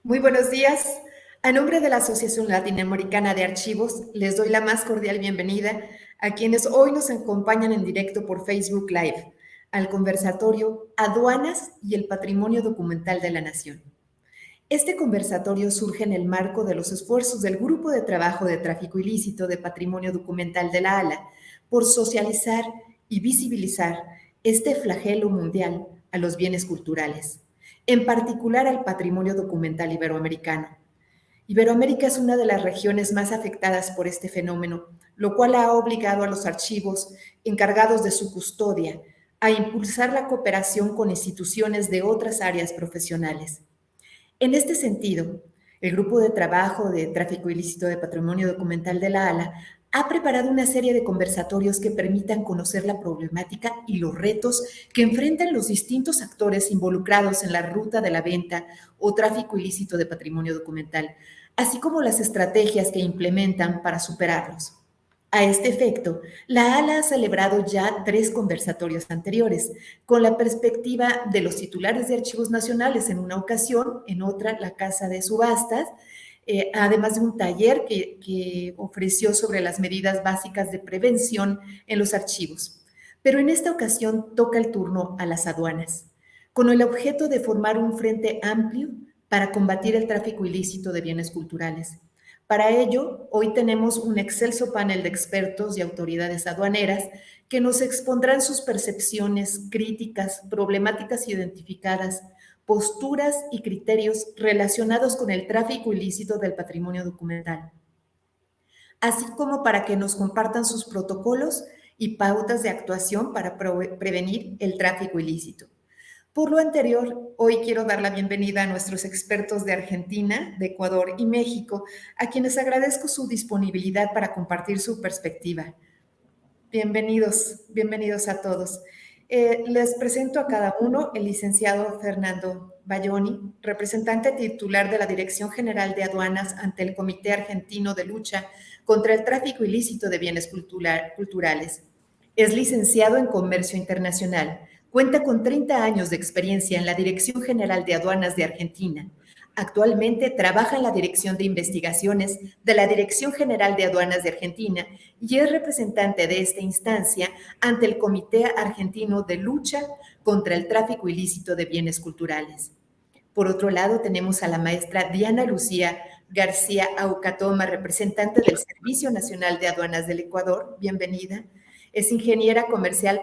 Muy buenos días. A nombre de la Asociación Latinoamericana de Archivos, les doy la más cordial bienvenida a quienes hoy nos acompañan en directo por Facebook Live al conversatorio Aduanas y el Patrimonio Documental de la Nación. Este conversatorio surge en el marco de los esfuerzos del Grupo de Trabajo de Tráfico Ilícito de Patrimonio Documental de la ALA por socializar y visibilizar este flagelo mundial a los bienes culturales, en particular al patrimonio documental iberoamericano. Iberoamérica es una de las regiones más afectadas por este fenómeno, lo cual ha obligado a los archivos encargados de su custodia a impulsar la cooperación con instituciones de otras áreas profesionales. En este sentido, el Grupo de Trabajo de Tráfico Ilícito de Patrimonio Documental de la ALA ha preparado una serie de conversatorios que permitan conocer la problemática y los retos que enfrentan los distintos actores involucrados en la ruta de la venta o tráfico ilícito de patrimonio documental, así como las estrategias que implementan para superarlos. A este efecto, la ALA ha celebrado ya 3 conversatorios anteriores, con la perspectiva de los titulares de archivos nacionales en una ocasión, en otra la Casa de Subastas, además de un taller que ofreció sobre las medidas básicas de prevención en los archivos. Pero en esta ocasión toca el turno a las aduanas, con el objeto de formar un frente amplio para combatir el tráfico ilícito de bienes culturales. Para ello, hoy tenemos un excelso panel de expertos y autoridades aduaneras que nos expondrán sus percepciones, críticas, problemáticas identificadas, posturas y criterios relacionados con el tráfico ilícito del patrimonio documental, así como para que nos compartan sus protocolos y pautas de actuación para prevenir el tráfico ilícito. Por lo anterior, hoy quiero dar la bienvenida a nuestros expertos de Argentina, de Ecuador y México, a quienes agradezco su disponibilidad para compartir su perspectiva. Bienvenidos a todos. Les presento a cada uno el licenciado Fernando Bayoni, representante titular de la Dirección General de Aduanas ante el Comité Argentino de Lucha contra el Tráfico Ilícito de Bienes Culturales. Es licenciado en Comercio Internacional. Cuenta con 30 años de experiencia en la Dirección General de Aduanas de Argentina. Actualmente trabaja en la Dirección de Investigaciones de la Dirección General de Aduanas de Argentina y es representante de esta instancia ante el Comité Argentino de Lucha contra el Tráfico Ilícito de Bienes Culturales. Por otro lado, tenemos a la maestra Diana Lucía García Aucatoma, representante del Servicio Nacional de Aduanas del Ecuador. Bienvenida. Es ingeniera comercial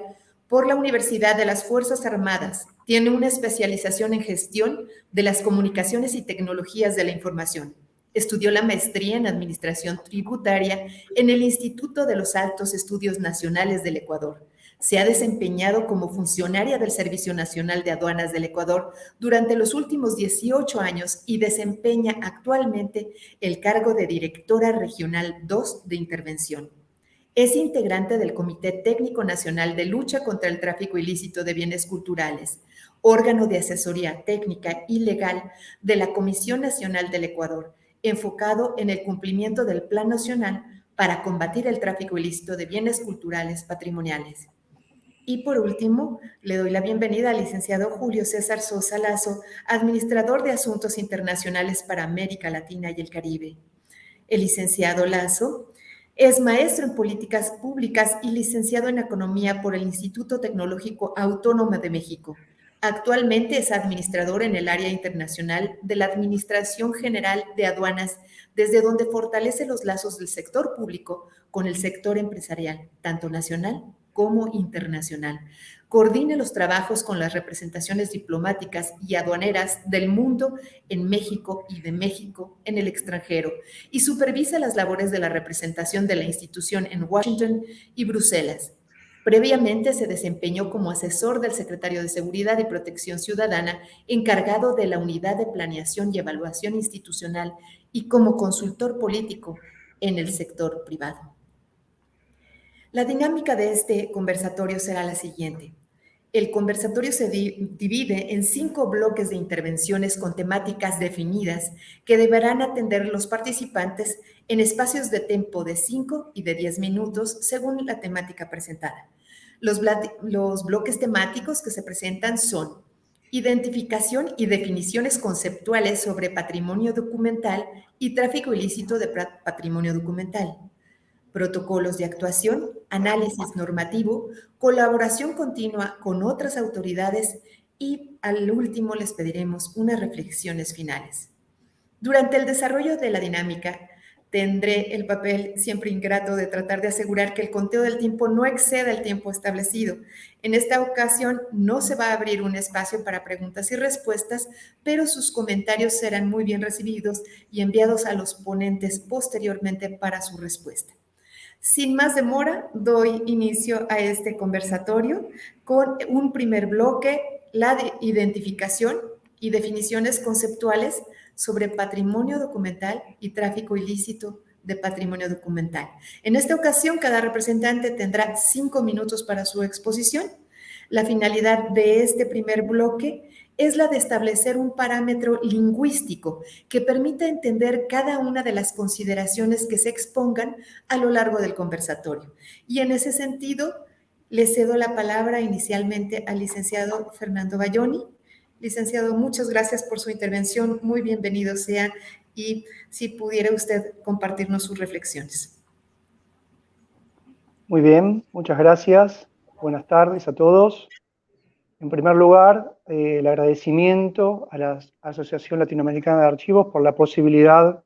por la Universidad de las Fuerzas Armadas. Tiene una especialización en gestión de las comunicaciones y tecnologías de la información. Estudió la maestría en Administración Tributaria en el Instituto de los Altos Estudios Nacionales del Ecuador. Se ha desempeñado como funcionaria del Servicio Nacional de Aduanas del Ecuador durante los últimos 18 años y desempeña actualmente el cargo de Directora Regional 2 de Intervención. Es integrante del Comité Técnico Nacional de Lucha contra el Tráfico Ilícito de Bienes Culturales, órgano de asesoría técnica y legal de la Comisión Nacional del Ecuador, enfocado en el cumplimiento del Plan Nacional para combatir el tráfico ilícito de bienes culturales patrimoniales. Y por último, le doy la bienvenida al licenciado Julio César Sosa Lazo, administrador de Asuntos Internacionales para América Latina y el Caribe. El licenciado Lazo es maestro en políticas públicas y licenciado en economía por el Instituto Tecnológico Autónomo de México. Actualmente es administrador en el área internacional de la Administración General de Aduanas, desde donde fortalece los lazos del sector público con el sector empresarial, tanto nacional como internacional. Coordina los trabajos con las representaciones diplomáticas y aduaneras del mundo en México y de México en el extranjero y supervisa las labores de la representación de la institución en Washington y Bruselas. Previamente se desempeñó como asesor del secretario de Seguridad y Protección Ciudadana, encargado de la Unidad de Planeación y Evaluación Institucional y como consultor político en el sector privado. La dinámica de este conversatorio será la siguiente. El conversatorio se divide en 5 bloques de intervenciones con temáticas definidas que deberán atender los participantes en espacios de tiempo de 5 y de 10 minutos según la temática presentada. Los bloques temáticos que se presentan son identificación y definiciones conceptuales sobre patrimonio documental y tráfico ilícito de patrimonio documental, protocolos de actuación, análisis normativo, colaboración continua con otras autoridades y al último les pediremos unas reflexiones finales. Durante el desarrollo de la dinámica, tendré el papel siempre ingrato de tratar de asegurar que el conteo del tiempo no exceda el tiempo establecido. En esta ocasión no se va a abrir un espacio para preguntas y respuestas, pero sus comentarios serán muy bien recibidos y enviados a los ponentes posteriormente para su respuesta. Sin más demora, doy inicio a este conversatorio con un primer bloque, la identificación y definiciones conceptuales sobre patrimonio documental y tráfico ilícito de patrimonio documental. En esta ocasión, cada representante tendrá 5 minutos para su exposición. La finalidad de este primer bloque es la de establecer un parámetro lingüístico que permita entender cada una de las consideraciones que se expongan a lo largo del conversatorio. Y en ese sentido, le cedo la palabra inicialmente al licenciado Fernando Balloni. Licenciado, muchas gracias por su intervención. Muy bienvenido sea y si pudiera usted compartirnos sus reflexiones. Muy bien, muchas gracias. Buenas tardes a todos. En primer lugar, el agradecimiento a la Asociación Latinoamericana de Archivos por la posibilidad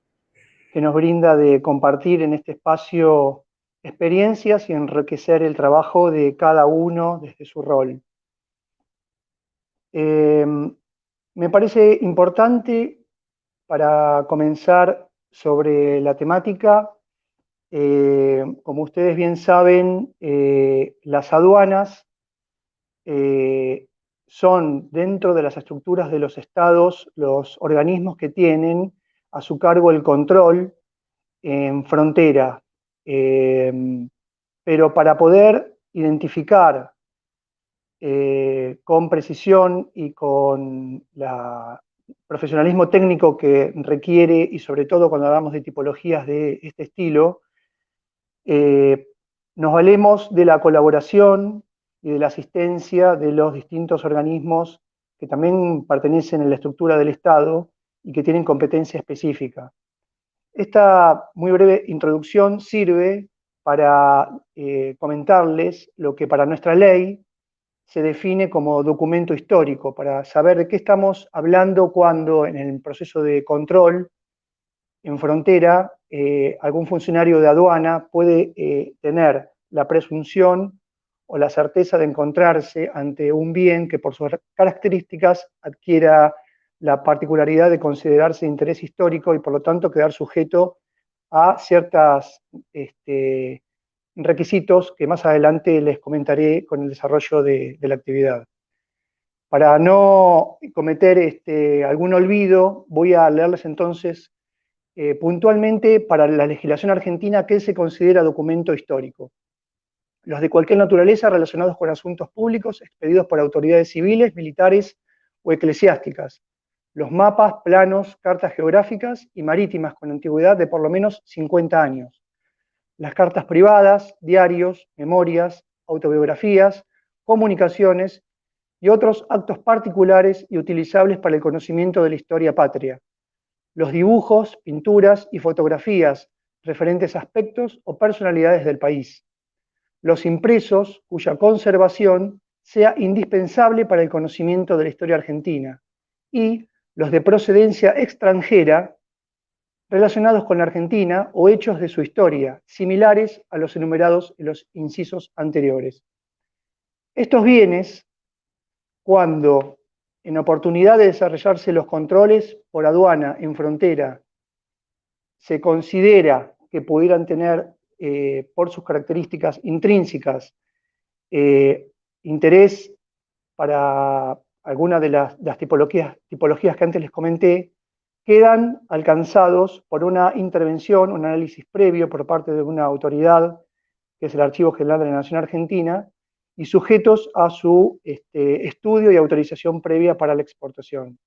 que nos brinda de compartir en este espacio experiencias y enriquecer el trabajo de cada uno desde su rol. Me parece importante, para comenzar sobre la temática, como ustedes bien saben, las aduanas son, dentro de las estructuras de los estados, los organismos que tienen a su cargo el control en frontera. Pero para poder identificar con precisión y con el profesionalismo técnico que requiere, y sobre todo cuando hablamos de tipologías de este estilo, nos valemos de la colaboración y de la asistencia de los distintos organismos que también pertenecen a la estructura del Estado y que tienen competencia específica. Esta muy breve introducción sirve para comentarles lo que para nuestra ley se define como documento histórico, para saber de qué estamos hablando cuando en el proceso de control en frontera algún funcionario de aduana puede tener la presunción o la certeza de encontrarse ante un bien que por sus características adquiera la particularidad de considerarse de interés histórico y por lo tanto quedar sujeto a ciertos requisitos que más adelante les comentaré con el desarrollo de la actividad. Para no cometer algún olvido, voy a leerles entonces puntualmente para la legislación argentina qué se considera documento histórico. Los de cualquier naturaleza relacionados con asuntos públicos expedidos por autoridades civiles, militares o eclesiásticas. Los mapas, planos, cartas geográficas y marítimas con antigüedad de por lo menos 50 años. Las cartas privadas, diarios, memorias, autobiografías, comunicaciones y otros actos particulares y utilizables para el conocimiento de la historia patria. Los dibujos, pinturas y fotografías referentes a aspectos o personalidades del país. Los impresos cuya conservación sea indispensable para el conocimiento de la historia argentina. Y los de procedencia extranjera relacionados con la Argentina o hechos de su historia, similares a los enumerados en los incisos anteriores. Estos bienes, cuando en oportunidad de desarrollarse los controles por aduana en frontera, se considera que pudieran tener, por sus características intrínsecas, interés para alguna de las tipologías que antes les comenté, quedan alcanzados por una intervención, un análisis previo por parte de una autoridad, que es el Archivo General de la Nación Argentina, y sujetos a su estudio y autorización previa para la exportación.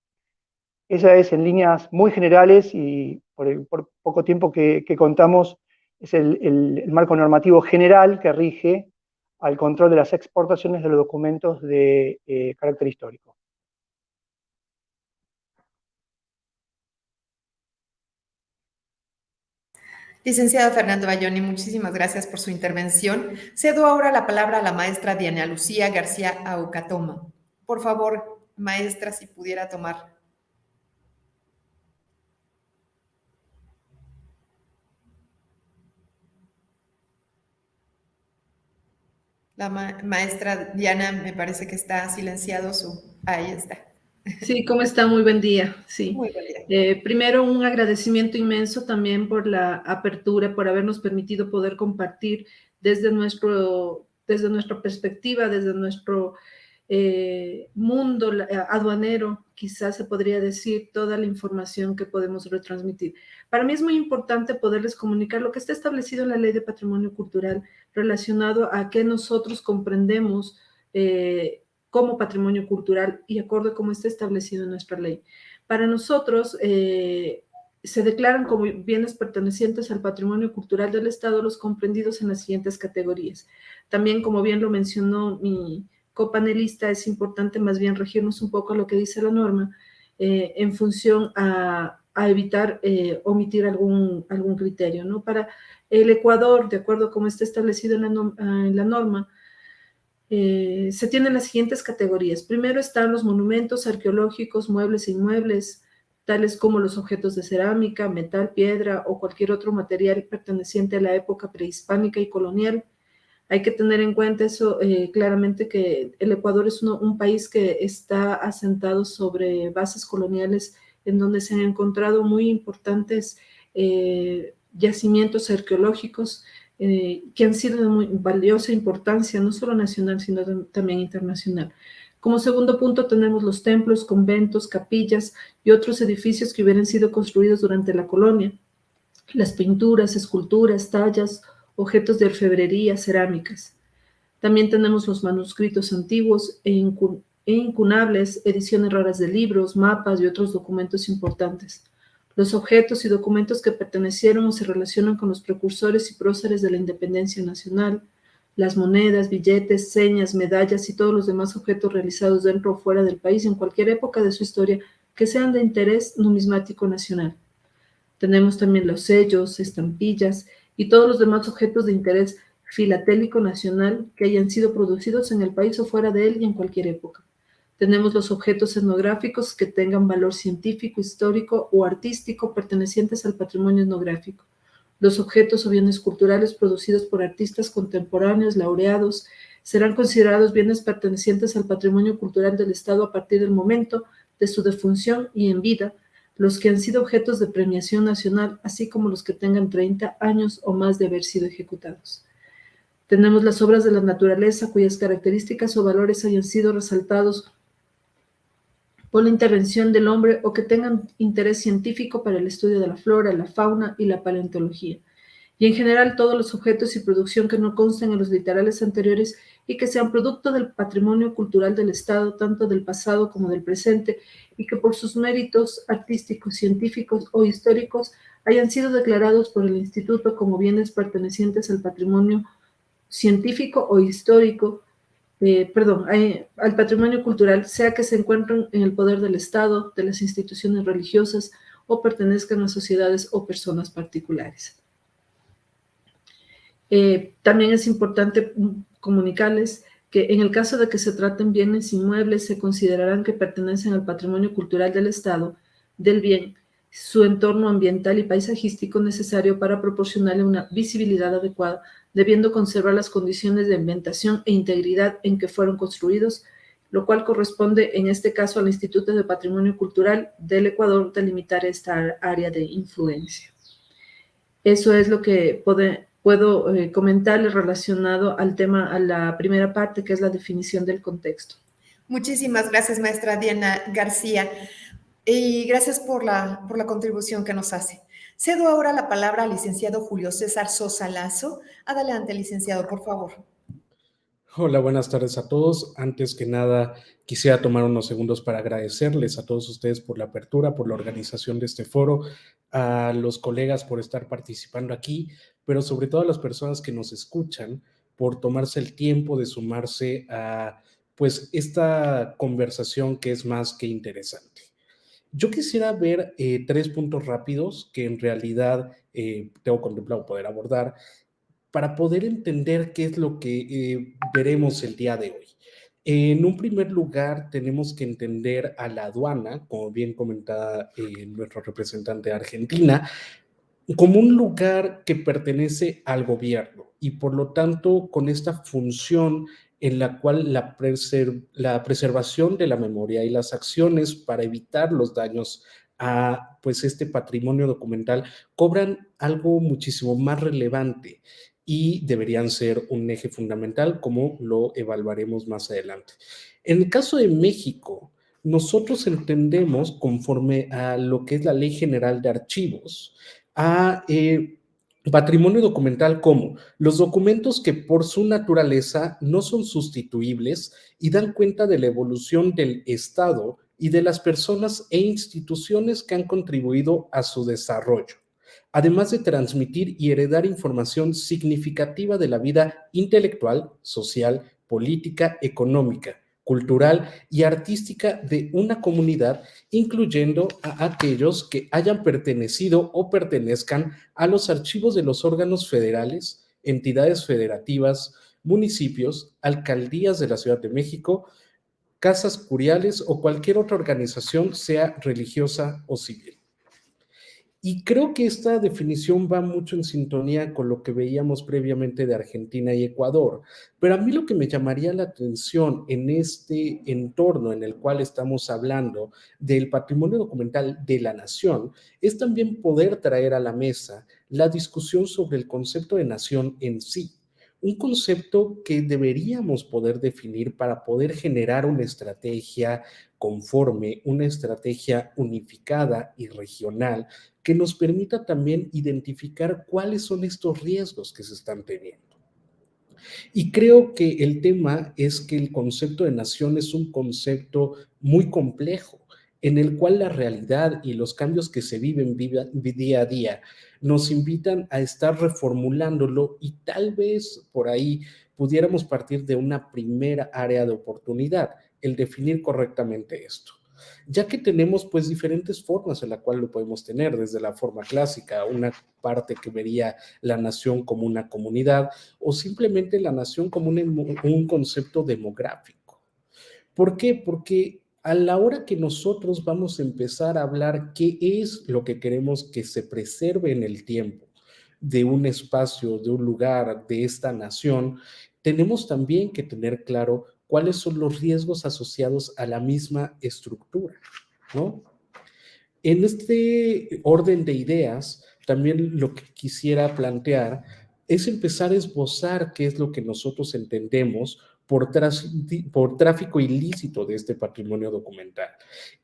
Esa es, en líneas muy generales, y por poco tiempo que contamos, es el marco normativo general que rige al control de las exportaciones de los documentos de carácter histórico. Licenciado Fernando Bayoni, muchísimas gracias por su intervención. Cedo ahora la palabra a la maestra Diana Lucía García Aucatoma. Por favor, maestra, si pudiera tomar. La maestra Diana me parece que está silenciado su... Ahí está. Sí, ¿cómo está? Muy buen día. Sí. Muy buen día. Primero, un agradecimiento inmenso también por la apertura, por habernos permitido poder compartir desde nuestra perspectiva, desde nuestro mundo aduanero, quizás se podría decir, toda la información que podemos retransmitir. Para mí es muy importante poderles comunicar lo que está establecido en la Ley de Patrimonio Cultural relacionado a qué nosotros comprendemos como patrimonio cultural y acorde como está establecido en nuestra ley. Para nosotros, se declaran como bienes pertenecientes al patrimonio cultural del Estado los comprendidos en las siguientes categorías. También, como bien lo mencionó mi copanelista, es importante más bien regirnos un poco a lo que dice la norma en función a evitar omitir algún criterio, ¿no? Para el Ecuador, de acuerdo como está establecido en la norma, se tienen las siguientes categorías. Primero están los monumentos arqueológicos, muebles e inmuebles, tales como los objetos de cerámica, metal, piedra o cualquier otro material perteneciente a la época prehispánica y colonial. Hay que tener en cuenta eso claramente, que el Ecuador es un país que está asentado sobre bases coloniales en donde se han encontrado muy importantes yacimientos arqueológicos que han sido de muy valiosa importancia, no solo nacional, sino también internacional. Como segundo punto tenemos los templos, conventos, capillas y otros edificios que hubieran sido construidos durante la colonia, las pinturas, esculturas, tallas, objetos de orfebrería, cerámicas. También tenemos los manuscritos antiguos e incunables, ediciones raras de libros, mapas y otros documentos importantes. Los objetos y documentos que pertenecieron o se relacionan con los precursores y próceres de la independencia nacional, las monedas, billetes, señas, medallas y todos los demás objetos realizados dentro o fuera del país en cualquier época de su historia que sean de interés numismático nacional. Tenemos también los sellos, estampillas y todos los demás objetos de interés filatélico nacional que hayan sido producidos en el país o fuera de él y en cualquier época. Tenemos los objetos etnográficos que tengan valor científico, histórico o artístico pertenecientes al patrimonio etnográfico. Los objetos o bienes culturales producidos por artistas contemporáneos, laureados, serán considerados bienes pertenecientes al patrimonio cultural del Estado a partir del momento de su defunción y en vida, los que han sido objetos de premiación nacional, así como los que tengan 30 años o más de haber sido ejecutados. Tenemos las obras de la naturaleza cuyas características o valores hayan sido resaltados por la intervención del hombre o que tengan interés científico para el estudio de la flora, la fauna y la paleontología. Y en general todos los objetos y producción que no consten en los literales anteriores y que sean producto del patrimonio cultural del Estado, tanto del pasado como del presente, y que por sus méritos artísticos, científicos o históricos hayan sido declarados por el Instituto como bienes pertenecientes al patrimonio científico o histórico, al patrimonio cultural, sea que se encuentren en el poder del Estado, de las instituciones religiosas o pertenezcan a sociedades o personas particulares. También es importante comunicarles que en el caso de que se traten bienes inmuebles, se considerarán que pertenecen al patrimonio cultural del Estado, del bien, su entorno ambiental y paisajístico necesario para proporcionarle una visibilidad adecuada, debiendo conservar las condiciones de ambientación e integridad en que fueron construidos, lo cual corresponde en este caso al Instituto de Patrimonio Cultural del Ecuador delimitar esta área de influencia. Eso es lo que puedo comentarles relacionado al tema, a la primera parte, que es la definición del contexto. Muchísimas gracias, maestra Diana García, y gracias por la contribución que nos hace. Cedo ahora la palabra al licenciado Julio César Sosa Lazo. Adelante, licenciado, por favor. Hola, buenas tardes a todos. Antes que nada, quisiera tomar unos segundos para agradecerles a todos ustedes por la apertura, por la organización de este foro, a los colegas por estar participando aquí, pero sobre todo a las personas que nos escuchan por tomarse el tiempo de sumarse a pues esta conversación que es más que interesante. Yo quisiera ver 3 puntos rápidos que en realidad tengo contemplado poder abordar para poder entender qué es lo que veremos el día de hoy. En un primer lugar, tenemos que entender a la aduana, como bien comentaba nuestro representante de Argentina, como un lugar que pertenece al gobierno y por lo tanto con esta función en la cual la preservación de la memoria y las acciones para evitar los daños a pues este patrimonio documental cobran algo muchísimo más relevante y deberían ser un eje fundamental, como lo evaluaremos más adelante. En el caso de México, nosotros entendemos, conforme a lo que es la Ley General de Archivos, a patrimonio documental como los documentos que por su naturaleza no son sustituibles y dan cuenta de la evolución del Estado y de las personas e instituciones que han contribuido a su desarrollo, además de transmitir y heredar información significativa de la vida intelectual, social, política, económica, cultural y artística de una comunidad, incluyendo a aquellos que hayan pertenecido o pertenezcan a los archivos de los órganos federales, entidades federativas, municipios, alcaldías de la Ciudad de México, casas curiales o cualquier otra organización, sea religiosa o civil. Y creo que esta definición va mucho en sintonía con lo que veíamos previamente de Argentina y Ecuador. Pero a mí lo que me llamaría la atención en este entorno en el cual estamos hablando del patrimonio documental de la nación es también poder traer a la mesa la discusión sobre el concepto de nación en sí. Un concepto que deberíamos poder definir para poder generar una estrategia conforme, una estrategia unificada y regional que nos permita también identificar cuáles son estos riesgos que se están teniendo. Y creo que el tema es que el concepto de nación es un concepto muy complejo, en el cual la realidad y los cambios que se viven día a día nos invitan a estar reformulándolo y tal vez por ahí pudiéramos partir de una primera área de oportunidad, el definir correctamente esto, ya que tenemos pues diferentes formas en la cual lo podemos tener, desde la forma clásica, una parte que vería la nación como una comunidad o simplemente la nación como un concepto demográfico. ¿Por qué? Porque a la hora que nosotros vamos a empezar a hablar qué es lo que queremos que se preserve en el tiempo de un espacio, de un lugar, de esta nación, tenemos también que tener claro cuáles son los riesgos asociados a la misma estructura, ¿no? En este orden de ideas, también lo que quisiera plantear es empezar a esbozar qué es lo que nosotros entendemos por tráfico ilícito de este patrimonio documental.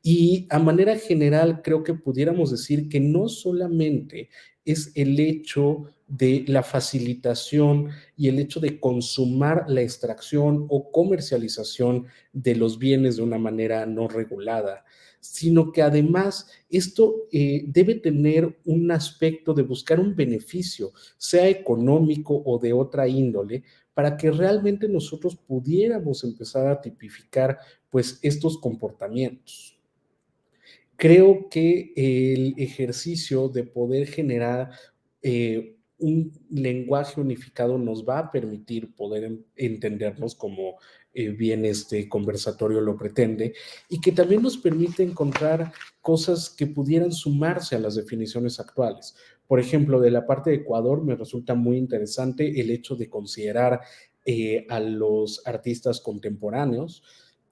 Y a manera general, creo que pudiéramos decir que no solamente es el hecho de la facilitación y el hecho de consumar la extracción o comercialización de los bienes de una manera no regulada, sino que además esto debe tener un aspecto de buscar un beneficio, sea económico o de otra índole, para que realmente nosotros pudiéramos empezar a tipificar pues estos comportamientos. Creo que el ejercicio de poder generar un lenguaje unificado nos va a permitir poder entendernos como bien este conversatorio lo pretende, y que también nos permite encontrar cosas que pudieran sumarse a las definiciones actuales. Por ejemplo, de la parte de Ecuador me resulta muy interesante el hecho de considerar a los artistas contemporáneos.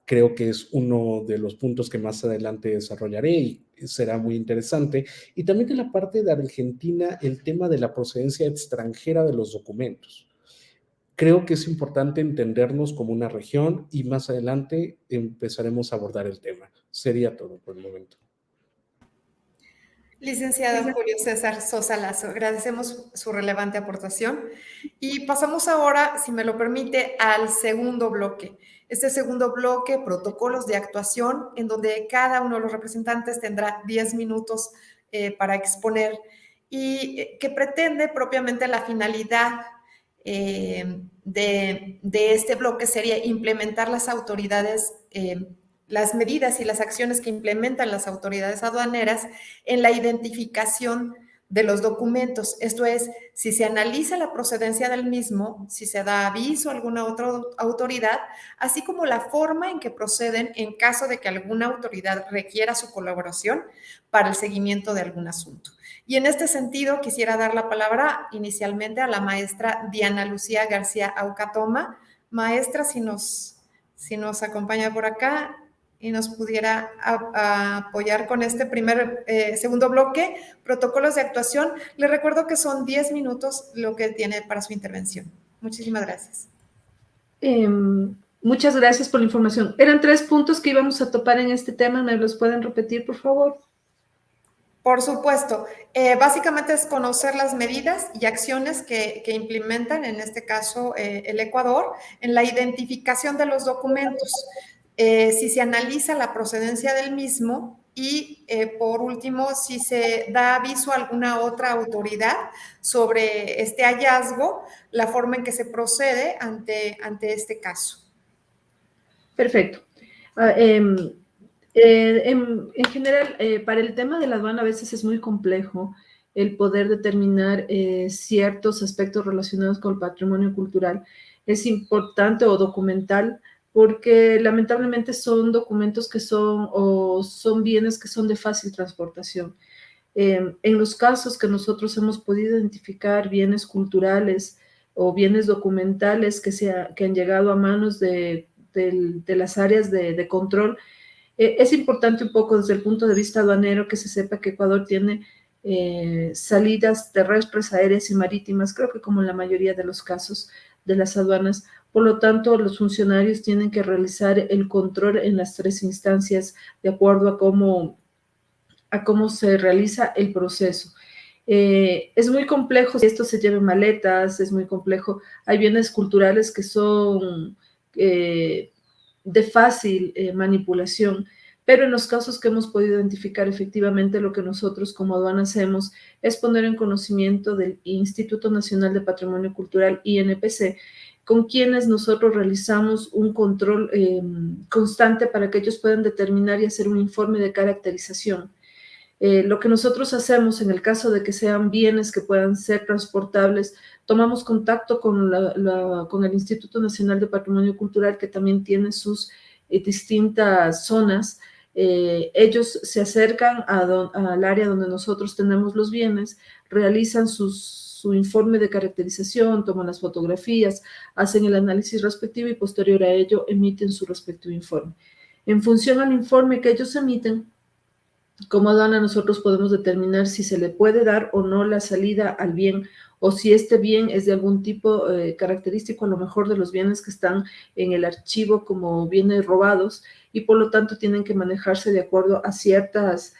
Creo que es uno de los puntos que más adelante desarrollaré y será muy interesante. Y también de la parte de Argentina, el tema de la procedencia extranjera de los documentos. Creo que es importante entendernos como una región y más adelante empezaremos a abordar el tema. Sería todo por el momento. Licenciado Julio César Sosa Lazo, agradecemos su relevante aportación y pasamos ahora, si me lo permite, al segundo bloque. Este segundo bloque, protocolos de actuación, en donde cada uno de los representantes tendrá 10 minutos para exponer y que pretende propiamente la finalidad de este bloque sería implementar las autoridades las medidas y las acciones que implementan las autoridades aduaneras en la identificación de los documentos. Esto es, si se analiza la procedencia del mismo, si se da aviso a alguna otra autoridad, así como la forma en que proceden en caso de que alguna autoridad requiera su colaboración para el seguimiento de algún asunto. Y en este sentido, quisiera dar la palabra inicialmente a la maestra Diana Lucía García Aucatoma. Maestra, si nos acompaña por acá y nos pudiera apoyar con este segundo bloque, protocolos de actuación. Le recuerdo que son 10 minutos lo que tiene para su intervención. Muchísimas gracias. Muchas gracias por la información. Eran 3 puntos que íbamos a topar en este tema. ¿Me los pueden repetir, por favor? Por supuesto. Básicamente es conocer las medidas y acciones que implementan, en este caso, el Ecuador, en la identificación de los documentos. Si se analiza la procedencia del mismo y, por último, si se da aviso a alguna otra autoridad sobre este hallazgo, la forma en que se procede ante este caso. Perfecto. En general, para el tema de la aduana a veces es muy complejo el poder determinar ciertos aspectos relacionados con el patrimonio cultural. Es importante o documental porque lamentablemente son documentos que son bienes que son de fácil transportación. En los casos que nosotros hemos podido identificar bienes culturales o bienes documentales que han llegado a manos de las áreas de control, es importante un poco desde el punto de vista aduanero que se sepa que Ecuador tiene salidas terrestres, aéreas y marítimas, creo que como en la mayoría de los casos de las aduanas. Por lo tanto, los funcionarios tienen que realizar el control en las 3 instancias de acuerdo a cómo se realiza el proceso. Es muy complejo si esto se lleva en maletas, es muy complejo. Hay bienes culturales que son de fácil manipulación, pero en los casos que hemos podido identificar, efectivamente lo que nosotros como aduana hacemos es poner en conocimiento del Instituto Nacional de Patrimonio Cultural, INPC, con quienes nosotros realizamos un control constante para que ellos puedan determinar y hacer un informe de caracterización. Lo que nosotros hacemos en el caso de que sean bienes que puedan ser transportables, tomamos contacto con el Instituto Nacional de Patrimonio Cultural, que también tiene sus distintas zonas. Ellos se acercan al área donde nosotros tenemos los bienes, realizan su informe de caracterización, toman las fotografías, hacen el análisis respectivo y posterior a ello emiten su respectivo informe. En función al informe que ellos emiten, como aduana nosotros podemos determinar si se le puede dar o no la salida al bien, o si este bien es de algún tipo característico, a lo mejor de los bienes que están en el archivo como bienes robados, y por lo tanto tienen que manejarse de acuerdo a ciertas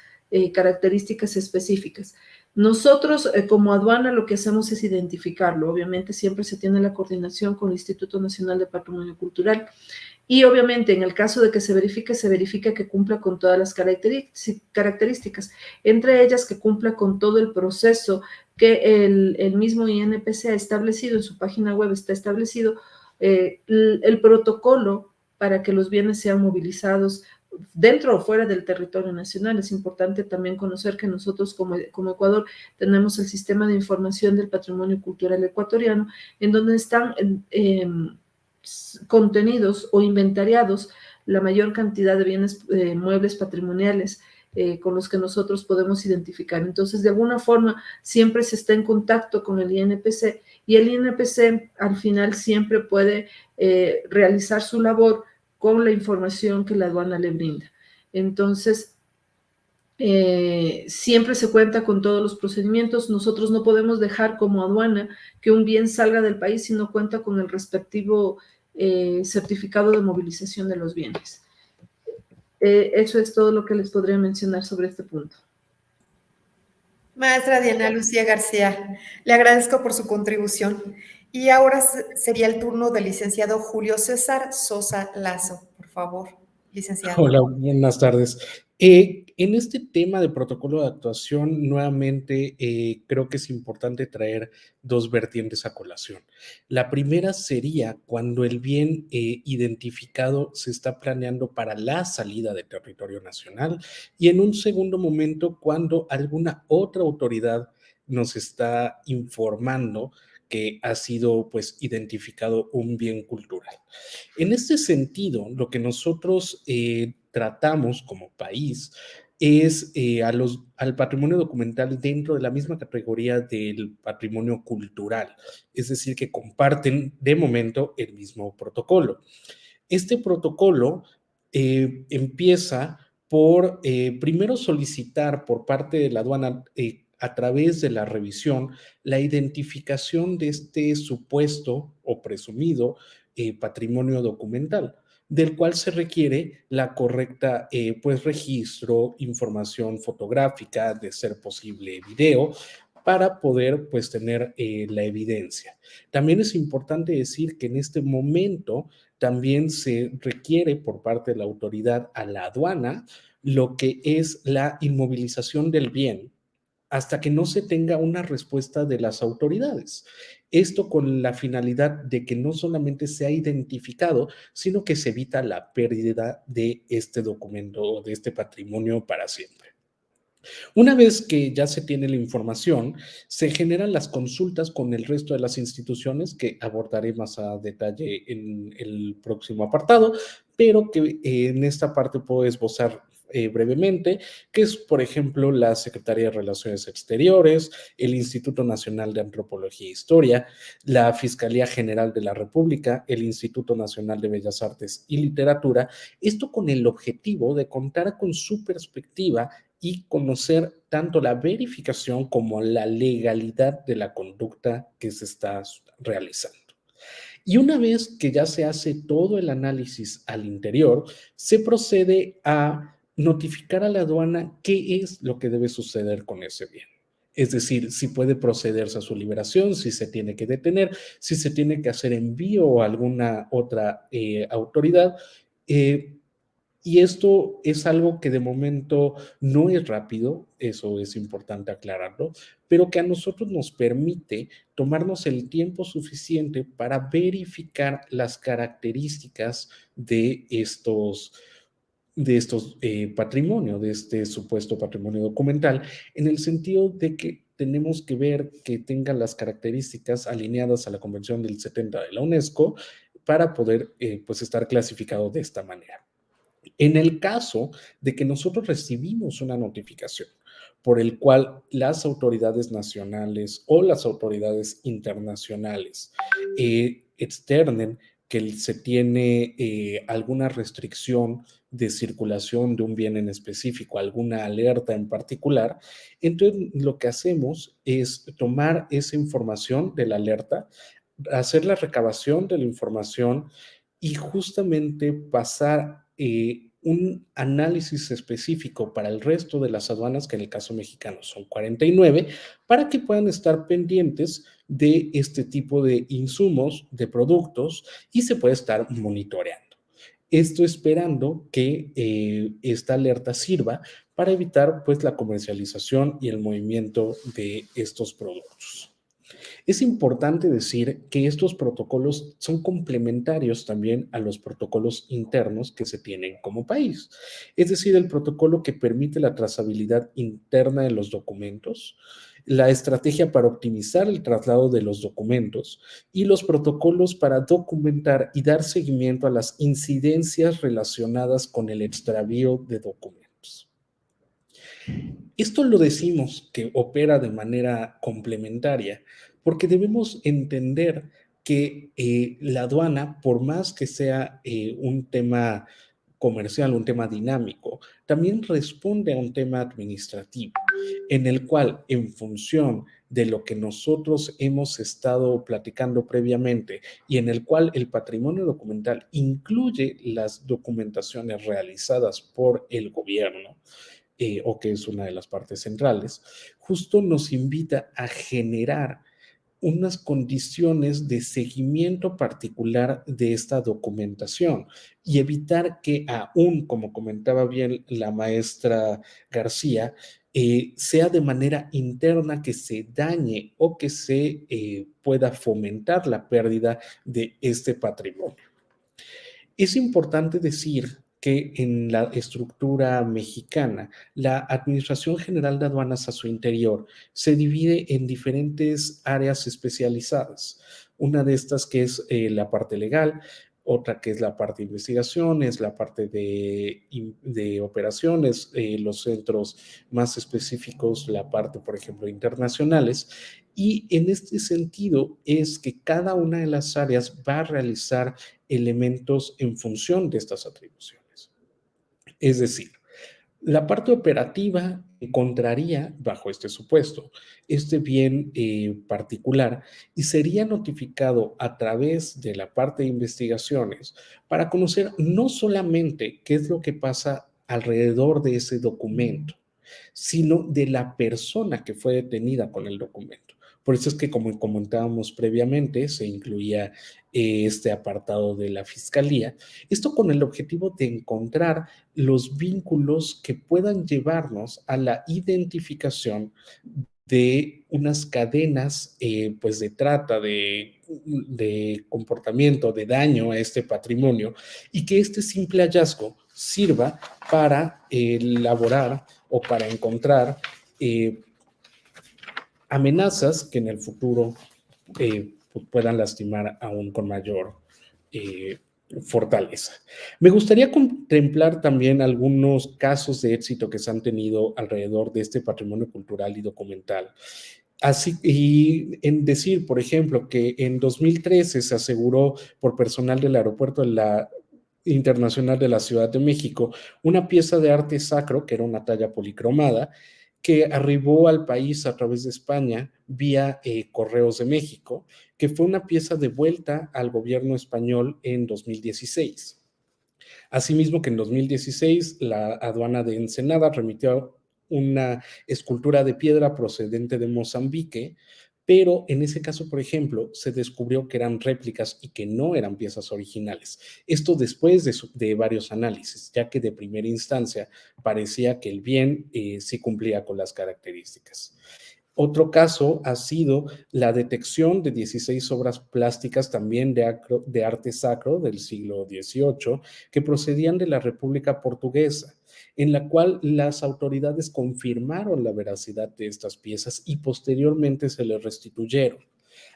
características específicas. Nosotros como aduana lo que hacemos es identificarlo. Obviamente siempre se tiene la coordinación con el Instituto Nacional de Patrimonio Cultural. Y obviamente en el caso de que se verifica que cumpla con todas las características, entre ellas que cumpla con todo el proceso que el mismo INPC ha establecido, en su página web está establecido el protocolo para que los bienes sean movilizados dentro o fuera del territorio nacional. Es importante también conocer que nosotros como Ecuador tenemos el Sistema de Información del Patrimonio Cultural Ecuatoriano, en donde están contenidos o inventariados la mayor cantidad de bienes muebles patrimoniales con los que nosotros podemos identificar. Entonces, de alguna forma, siempre se está en contacto con el INPC y el INPC al final siempre puede realizar su labor con la información que la aduana le brinda. Entonces, siempre se cuenta con todos los procedimientos. Nosotros no podemos dejar como aduana que un bien salga del país si no cuenta con el respectivo certificado de movilización de los bienes. Eso es todo lo que les podría mencionar sobre este punto. Maestra Diana Lucía García, le agradezco por su contribución. Y ahora sería el turno del licenciado Julio César Sosa Lazo. Por favor, licenciado. Hola, buenas tardes. En este tema de protocolo de actuación, nuevamente creo que es importante traer dos vertientes a colación. La primera sería cuando el bien identificado se está planeando para la salida de territorio nacional, y en un segundo momento cuando alguna otra autoridad nos está informando que ha sido pues identificado un bien cultural. En este sentido, lo que nosotros tratamos como país es al patrimonio documental dentro de la misma categoría del patrimonio cultural, es decir, que comparten de momento el mismo protocolo. Este protocolo empieza por primero solicitar por parte de la aduana a través de la revisión la identificación de este supuesto o presumido patrimonio documental, del cual se requiere la correcta pues registro, información fotográfica, de ser posible video, para poder pues tener la evidencia. También es importante decir que en este momento también se requiere por parte de la autoridad a la aduana lo que es la inmovilización del bien hasta que no se tenga una respuesta de las autoridades. Esto con la finalidad de que no solamente sea identificado, sino que se evita la pérdida de este documento o de este patrimonio para siempre. Una vez que ya se tiene la información, se generan las consultas con el resto de las instituciones que abordaré más a detalle en el próximo apartado, pero que en esta parte puedo esbozar brevemente, que es, por ejemplo, la Secretaría de Relaciones Exteriores, el Instituto Nacional de Antropología e Historia, la Fiscalía General de la República, el Instituto Nacional de Bellas Artes y Literatura, esto con el objetivo de contar con su perspectiva y conocer tanto la verificación como la legalidad de la conducta que se está realizando. Y una vez que ya se hace todo el análisis al interior, se procede a notificar a la aduana qué es lo que debe suceder con ese bien. Es decir, si puede procederse a su liberación, si se tiene que detener, si se tiene que hacer envío a alguna otra autoridad. Y esto es algo que de momento no es rápido, eso es importante aclararlo, pero que a nosotros nos permite tomarnos el tiempo suficiente para verificar las características de patrimonio, de este supuesto patrimonio documental, en el sentido de que tenemos que ver que tengan las características alineadas a la Convención del 70 de la UNESCO para poder pues estar clasificado de esta manera. En el caso de que nosotros recibimos una notificación por el cual las autoridades nacionales o las autoridades internacionales externen que se tiene alguna restricción de circulación de un bien en específico, alguna alerta en particular, entonces lo que hacemos es tomar esa información de la alerta, hacer la recabación de la información y justamente pasar un análisis específico para el resto de las aduanas, que en el caso mexicano son 49, para que puedan estar pendientes de este tipo de insumos, de productos, y se puede estar monitoreando. Esto esperando que esta alerta sirva para evitar pues la comercialización y el movimiento de estos productos. Es importante decir que estos protocolos son complementarios también a los protocolos internos que se tienen como país. Es decir, el protocolo que permite la trazabilidad interna de los documentos, la estrategia para optimizar el traslado de los documentos y los protocolos para documentar y dar seguimiento a las incidencias relacionadas con el extravío de documentos. Esto lo decimos que opera de manera complementaria porque debemos entender que la aduana, por más que sea un tema comercial, un tema dinámico, también responde a un tema administrativo, en el cual, en función de lo que nosotros hemos estado platicando previamente y en el cual el patrimonio documental incluye las documentaciones realizadas por el gobierno, o que es una de las partes centrales, justo nos invita a generar unas condiciones de seguimiento particular de esta documentación y evitar que aún, como comentaba bien la maestra García, sea de manera interna que se dañe o que se pueda fomentar la pérdida de este patrimonio. Es importante decir que en la estructura mexicana, la Administración General de Aduanas a su interior se divide en diferentes áreas especializadas. Una de estas que es la parte legal, otra que es la parte de investigaciones, la parte de operaciones, los centros más específicos, la parte, por ejemplo, internacionales. Y en este sentido es que cada una de las áreas va a realizar elementos en función de estas atribuciones. Es decir, la parte operativa encontraría, bajo este supuesto, este bien particular y sería notificado a través de la parte de investigaciones para conocer no solamente qué es lo que pasa alrededor de ese documento, sino de la persona que fue detenida con el documento. Por eso es que, como comentábamos previamente, se incluía este apartado de la fiscalía. Esto con el objetivo de encontrar los vínculos que puedan llevarnos a la identificación de unas cadenas pues de trata, de comportamiento, de daño a este patrimonio y que este simple hallazgo sirva para elaborar o para encontrar amenazas que en el futuro puedan lastimar aún con mayor fortaleza. Me gustaría contemplar también algunos casos de éxito que se han tenido alrededor de este patrimonio cultural y documental. Así, y en decir, por ejemplo, que en 2013 se aseguró por personal del aeropuerto de la Internacional de la Ciudad de México una pieza de arte sacro, que era una talla policromada, que arribó al país a través de España vía Correos de México, que fue una pieza devuelta al gobierno español en 2016. Asimismo que en 2016 la aduana de Ensenada remitió una escultura de piedra procedente de Mozambique, pero en ese caso, por ejemplo, se descubrió que eran réplicas y que no eran piezas originales. Esto después de varios análisis, ya que de primera instancia parecía que el bien sí cumplía con las características. Otro caso ha sido la detección de 16 obras plásticas también de arte sacro del siglo XVIII que procedían de la República Portuguesa, en la cual las autoridades confirmaron la veracidad de estas piezas y posteriormente se les restituyeron.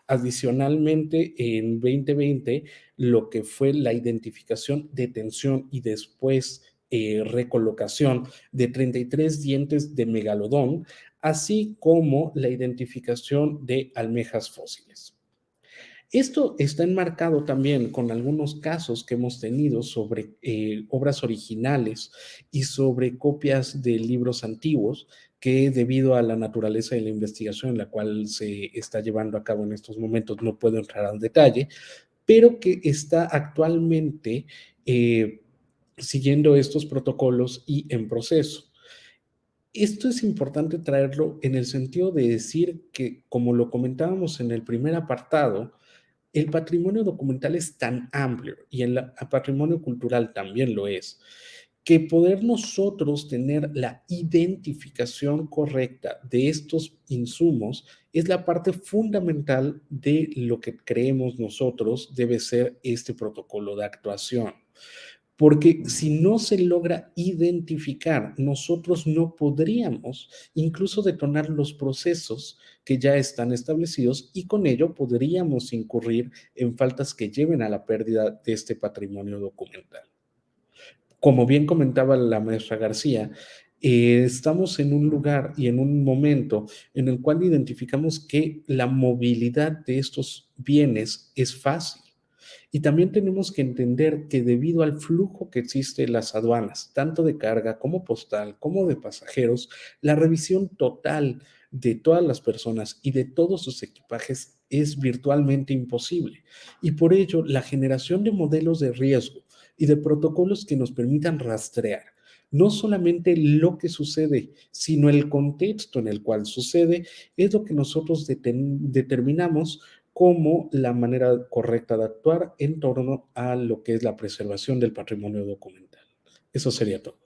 Adicionalmente, en 2020, lo que fue la identificación, detención y después recolocación de 33 dientes de megalodón, así como la identificación de almejas fósiles. Esto está enmarcado también con algunos casos que hemos tenido sobre obras originales y sobre copias de libros antiguos que debido a la naturaleza de la investigación en la cual se está llevando a cabo en estos momentos no puedo entrar al detalle, pero que está actualmente siguiendo estos protocolos y en proceso. Esto es importante traerlo en el sentido de decir que, como lo comentábamos en el primer apartado, el patrimonio documental es tan amplio y el patrimonio cultural también lo es, que poder nosotros tener la identificación correcta de estos insumos es la parte fundamental de lo que creemos nosotros debe ser este protocolo de actuación. Porque si no se logra identificar, nosotros no podríamos incluso detonar los procesos que ya están establecidos y con ello podríamos incurrir en faltas que lleven a la pérdida de este patrimonio documental. Como bien comentaba la maestra García, estamos en un lugar y en un momento en el cual identificamos que la movilidad de estos bienes es fácil. Y también tenemos que entender que debido al flujo que existe en las aduanas, tanto de carga como postal, como de pasajeros, la revisión total de todas las personas y de todos sus equipajes es virtualmente imposible. Y por ello, la generación de modelos de riesgo y de protocolos que nos permitan rastrear No solamente lo que sucede, sino el contexto en el cual sucede, es lo que nosotros determinamos como la manera correcta de actuar en torno a lo que es la preservación del patrimonio documental. Eso sería todo.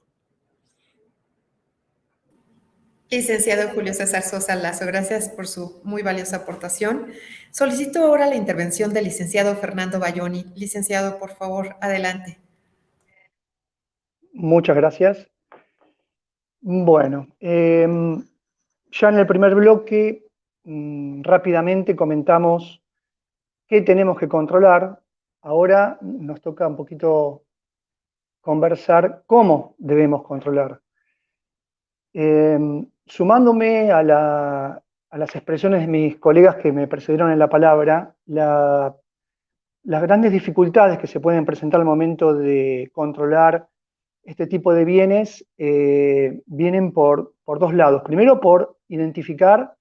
Licenciado Julio César Sosa Lazo, gracias por su muy valiosa aportación. Solicito ahora la intervención del licenciado Fernando Balloni. Licenciado, por favor, adelante. Muchas gracias. Bueno, ya en el primer bloque rápidamente comentamos qué tenemos que controlar. Ahora nos toca un poquito conversar cómo debemos controlar. Sumándome a las expresiones de mis colegas que me precedieron en la palabra, las grandes dificultades que se pueden presentar al momento de controlar este tipo de bienes vienen por dos lados. Primero, por identificar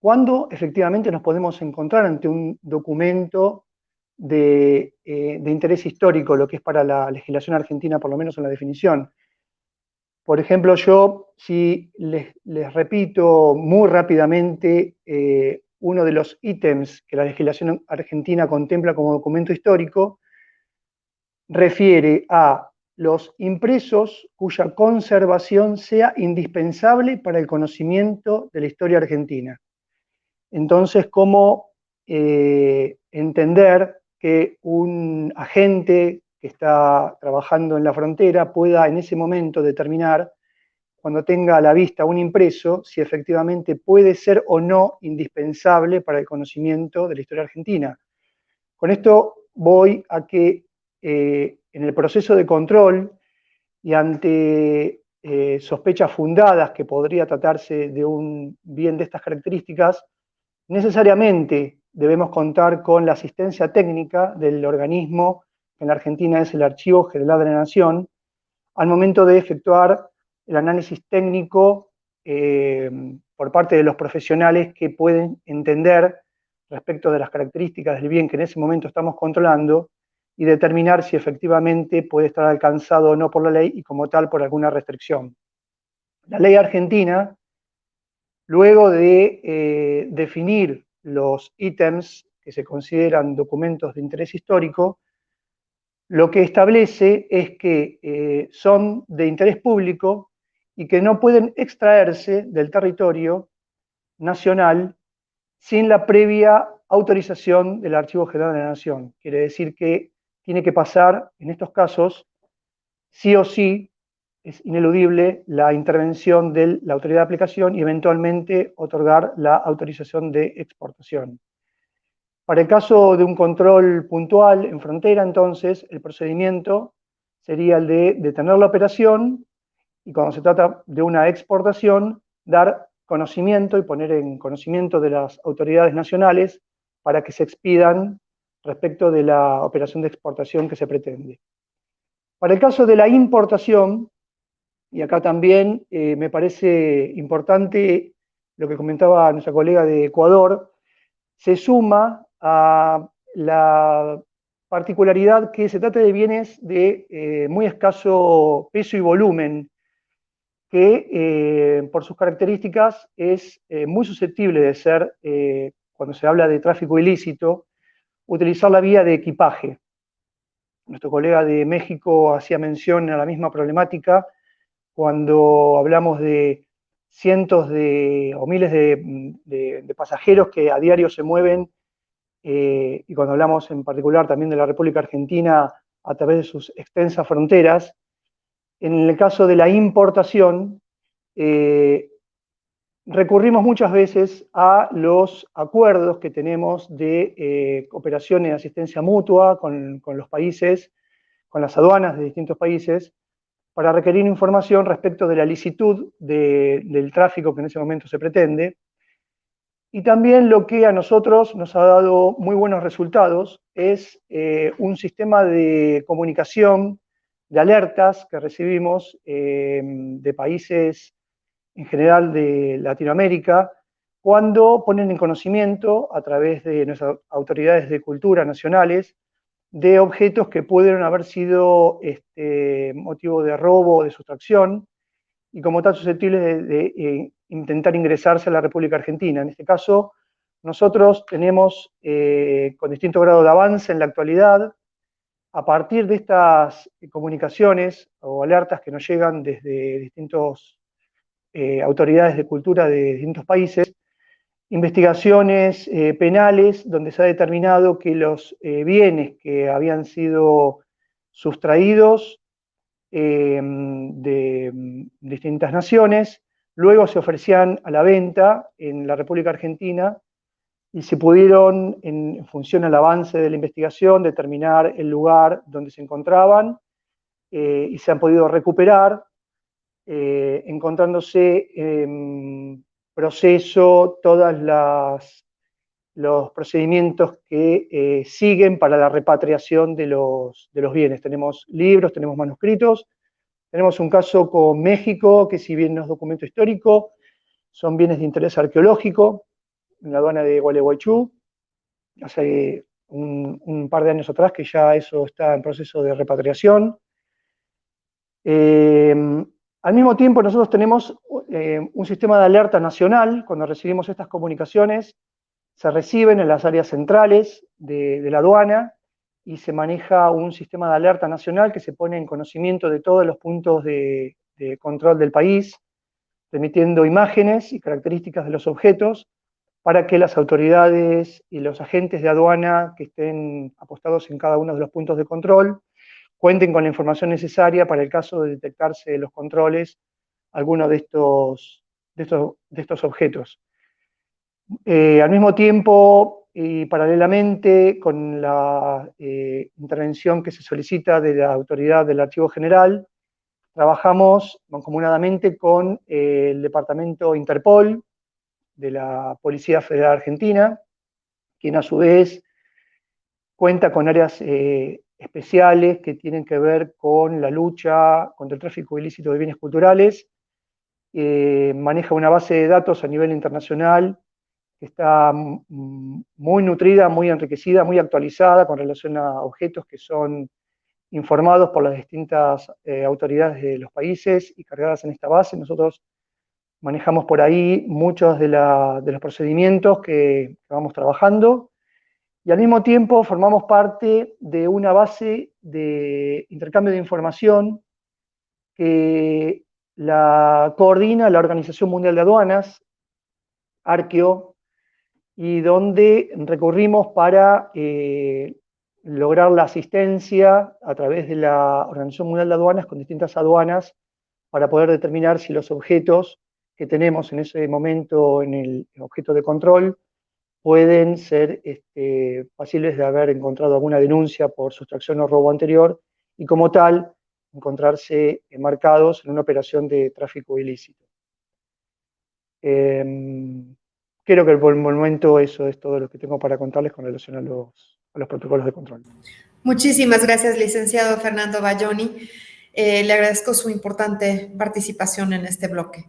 cuándo efectivamente nos podemos encontrar ante un documento de interés histórico, lo que es para la legislación argentina, por lo menos en la definición. Por ejemplo, yo, si les repito muy rápidamente uno de los ítems que la legislación argentina contempla como documento histórico, refiere a los impresos cuya conservación sea indispensable para el conocimiento de la historia argentina. Entonces, ¿cómo entender que un agente que está trabajando en la frontera pueda en ese momento determinar, cuando tenga a la vista un impreso, si efectivamente puede ser o no indispensable para el conocimiento de la historia argentina? Con esto voy a que en el proceso de control y ante sospechas fundadas que podría tratarse de un bien de estas características, necesariamente debemos contar con la asistencia técnica del organismo, que en la Argentina es el Archivo General de la Nación, al momento de efectuar el análisis técnico por parte de los profesionales que pueden entender respecto de las características del bien que en ese momento estamos controlando y determinar si efectivamente puede estar alcanzado o no por la ley y como tal por alguna restricción. La ley argentina, luego de definir los ítems que se consideran documentos de interés histórico, lo que establece es que son de interés público y que no pueden extraerse del territorio nacional sin la previa autorización del Archivo General de la Nación. Quiere decir que tiene que pasar, en estos casos, sí o sí, es ineludible la intervención de la autoridad de aplicación y eventualmente otorgar la autorización de exportación. Para el caso de un control puntual en frontera, entonces, el procedimiento sería el de detener la operación y cuando se trata de una exportación, dar conocimiento y poner en conocimiento de las autoridades nacionales para que se expidan respecto de la operación de exportación que se pretende. Para el caso de la importación, y acá también me parece importante lo que comentaba nuestra colega de Ecuador, se suma a la particularidad que se trata de bienes de muy escaso peso y volumen, que por sus características es muy susceptible de ser, cuando se habla de tráfico ilícito, utilizar la vía de equipaje. Nuestro colega de México hacía mención a la misma problemática cuando hablamos de cientos o miles de pasajeros que a diario se mueven, y cuando hablamos en particular también de la República Argentina a través de sus extensas fronteras. En el caso de la importación, recurrimos muchas veces a los acuerdos que tenemos de cooperación y asistencia mutua con los países, con las aduanas de distintos países, para requerir información respecto de la licitud del tráfico que en ese momento se pretende. Y también lo que a nosotros nos ha dado muy buenos resultados es un sistema de comunicación, de alertas que recibimos de países en general de Latinoamérica, cuando ponen en conocimiento, a través de nuestras autoridades de cultura nacionales, de objetos que pudieron haber sido motivo de robo o de sustracción, y como tal susceptibles de intentar ingresarse a la República Argentina. En este caso, nosotros tenemos, con distinto grado de avance en la actualidad, a partir de estas comunicaciones o alertas que nos llegan desde distintas autoridades de cultura de distintos países, investigaciones penales donde se ha determinado que los bienes que habían sido sustraídos de distintas naciones, luego se ofrecían a la venta en la República Argentina y se pudieron, en función al avance de la investigación, determinar el lugar donde se encontraban y se han podido recuperar, encontrándose en proceso todos los procedimientos que siguen para la repatriación de los bienes. Tenemos libros, tenemos manuscritos, tenemos un caso con México, que si bien no es documento histórico, son bienes de interés arqueológico, en la aduana de Gualeguaychú, hace un par de años atrás que ya eso está en proceso de repatriación. Al mismo tiempo, nosotros tenemos un sistema de alerta nacional. Cuando recibimos estas comunicaciones, se reciben en las áreas centrales de la aduana y se maneja un sistema de alerta nacional que se pone en conocimiento de todos los puntos de control del país, remitiendo imágenes y características de los objetos para que las autoridades y los agentes de aduana que estén apostados en cada uno de los puntos de control cuenten con la información necesaria para el caso de detectarse de los controles alguno de estos objetos. Al mismo tiempo y paralelamente con la intervención que se solicita de la autoridad del Archivo General, trabajamos mancomunadamente con el Departamento Interpol de la Policía Federal Argentina, quien a su vez cuenta con áreas especiales que tienen que ver con la lucha contra el tráfico ilícito de bienes culturales, maneja una base de datos a nivel internacional que está muy nutrida, muy enriquecida, muy actualizada con relación a objetos que son informados por las distintas autoridades de los países y cargadas en esta base. Nosotros manejamos por ahí muchos de los procedimientos que vamos trabajando y al mismo tiempo formamos parte de una base de intercambio de información que la coordina la Organización Mundial de Aduanas, Arqueo, y donde recurrimos para lograr la asistencia a través de la Organización Mundial de Aduanas con distintas aduanas para poder determinar si los objetos que tenemos en ese momento en el objeto de control pueden ser pasibles de haber encontrado alguna denuncia por sustracción o robo anterior y como tal encontrarse marcados en una operación de tráfico ilícito. Creo que por el momento eso es todo lo que tengo para contarles con relación a los protocolos de control. Muchísimas gracias, licenciado Fernando Balloni. Le agradezco su importante participación en este bloque.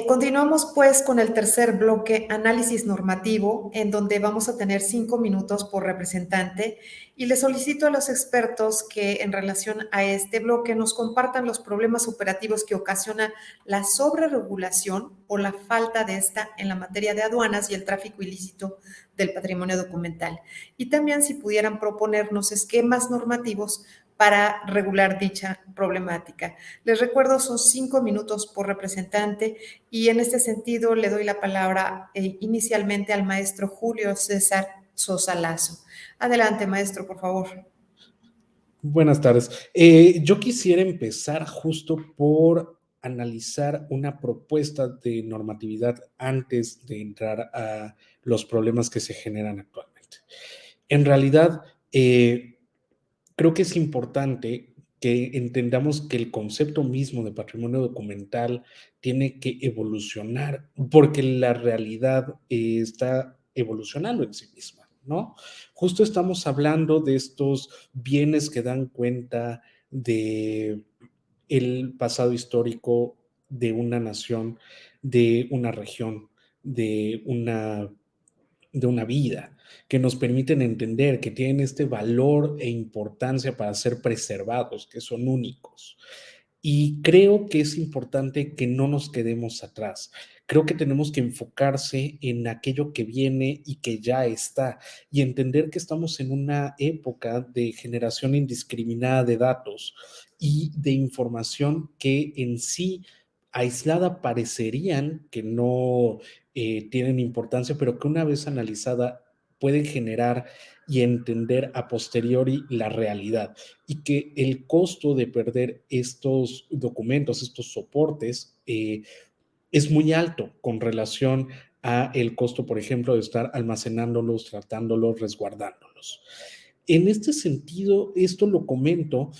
Continuamos pues con el tercer bloque, análisis normativo, en donde vamos a tener 5 minutos por representante y le solicito a los expertos que en relación a este bloque nos compartan los problemas operativos que ocasiona la sobreregulación o la falta de esta en la materia de aduanas y el tráfico ilícito del patrimonio documental. Y también si pudieran proponernos esquemas normativos para regular dicha problemática. Les recuerdo, son 5 minutos por representante y en este sentido le doy la palabra inicialmente al maestro Julio César Sosa Lazo. Adelante, maestro, por favor. Buenas tardes. Yo quisiera empezar justo por analizar una propuesta de normatividad antes de entrar a los problemas que se generan actualmente. En realidad, creo que es importante que entendamos que el concepto mismo de patrimonio documental tiene que evolucionar, porque la realidad está evolucionando en sí misma, ¿no? Justo estamos hablando de estos bienes que dan cuenta de el pasado histórico de una nación, de una región, de una de una vida, que nos permiten entender que tienen este valor e importancia para ser preservados, que son únicos. Y creo que es importante que no nos quedemos atrás. Creo que tenemos que enfocarse en aquello que viene y que ya está, y entender que estamos en una época de generación indiscriminada de datos y de información que en sí aislada parecerían que no tienen importancia, pero que una vez analizada pueden generar y entender a posteriori la realidad, y que el costo de perder estos documentos, estos soportes, es muy alto con relación a el costo, por ejemplo, de estar almacenándolos, tratándolos, resguardándolos. En este sentido, esto lo comento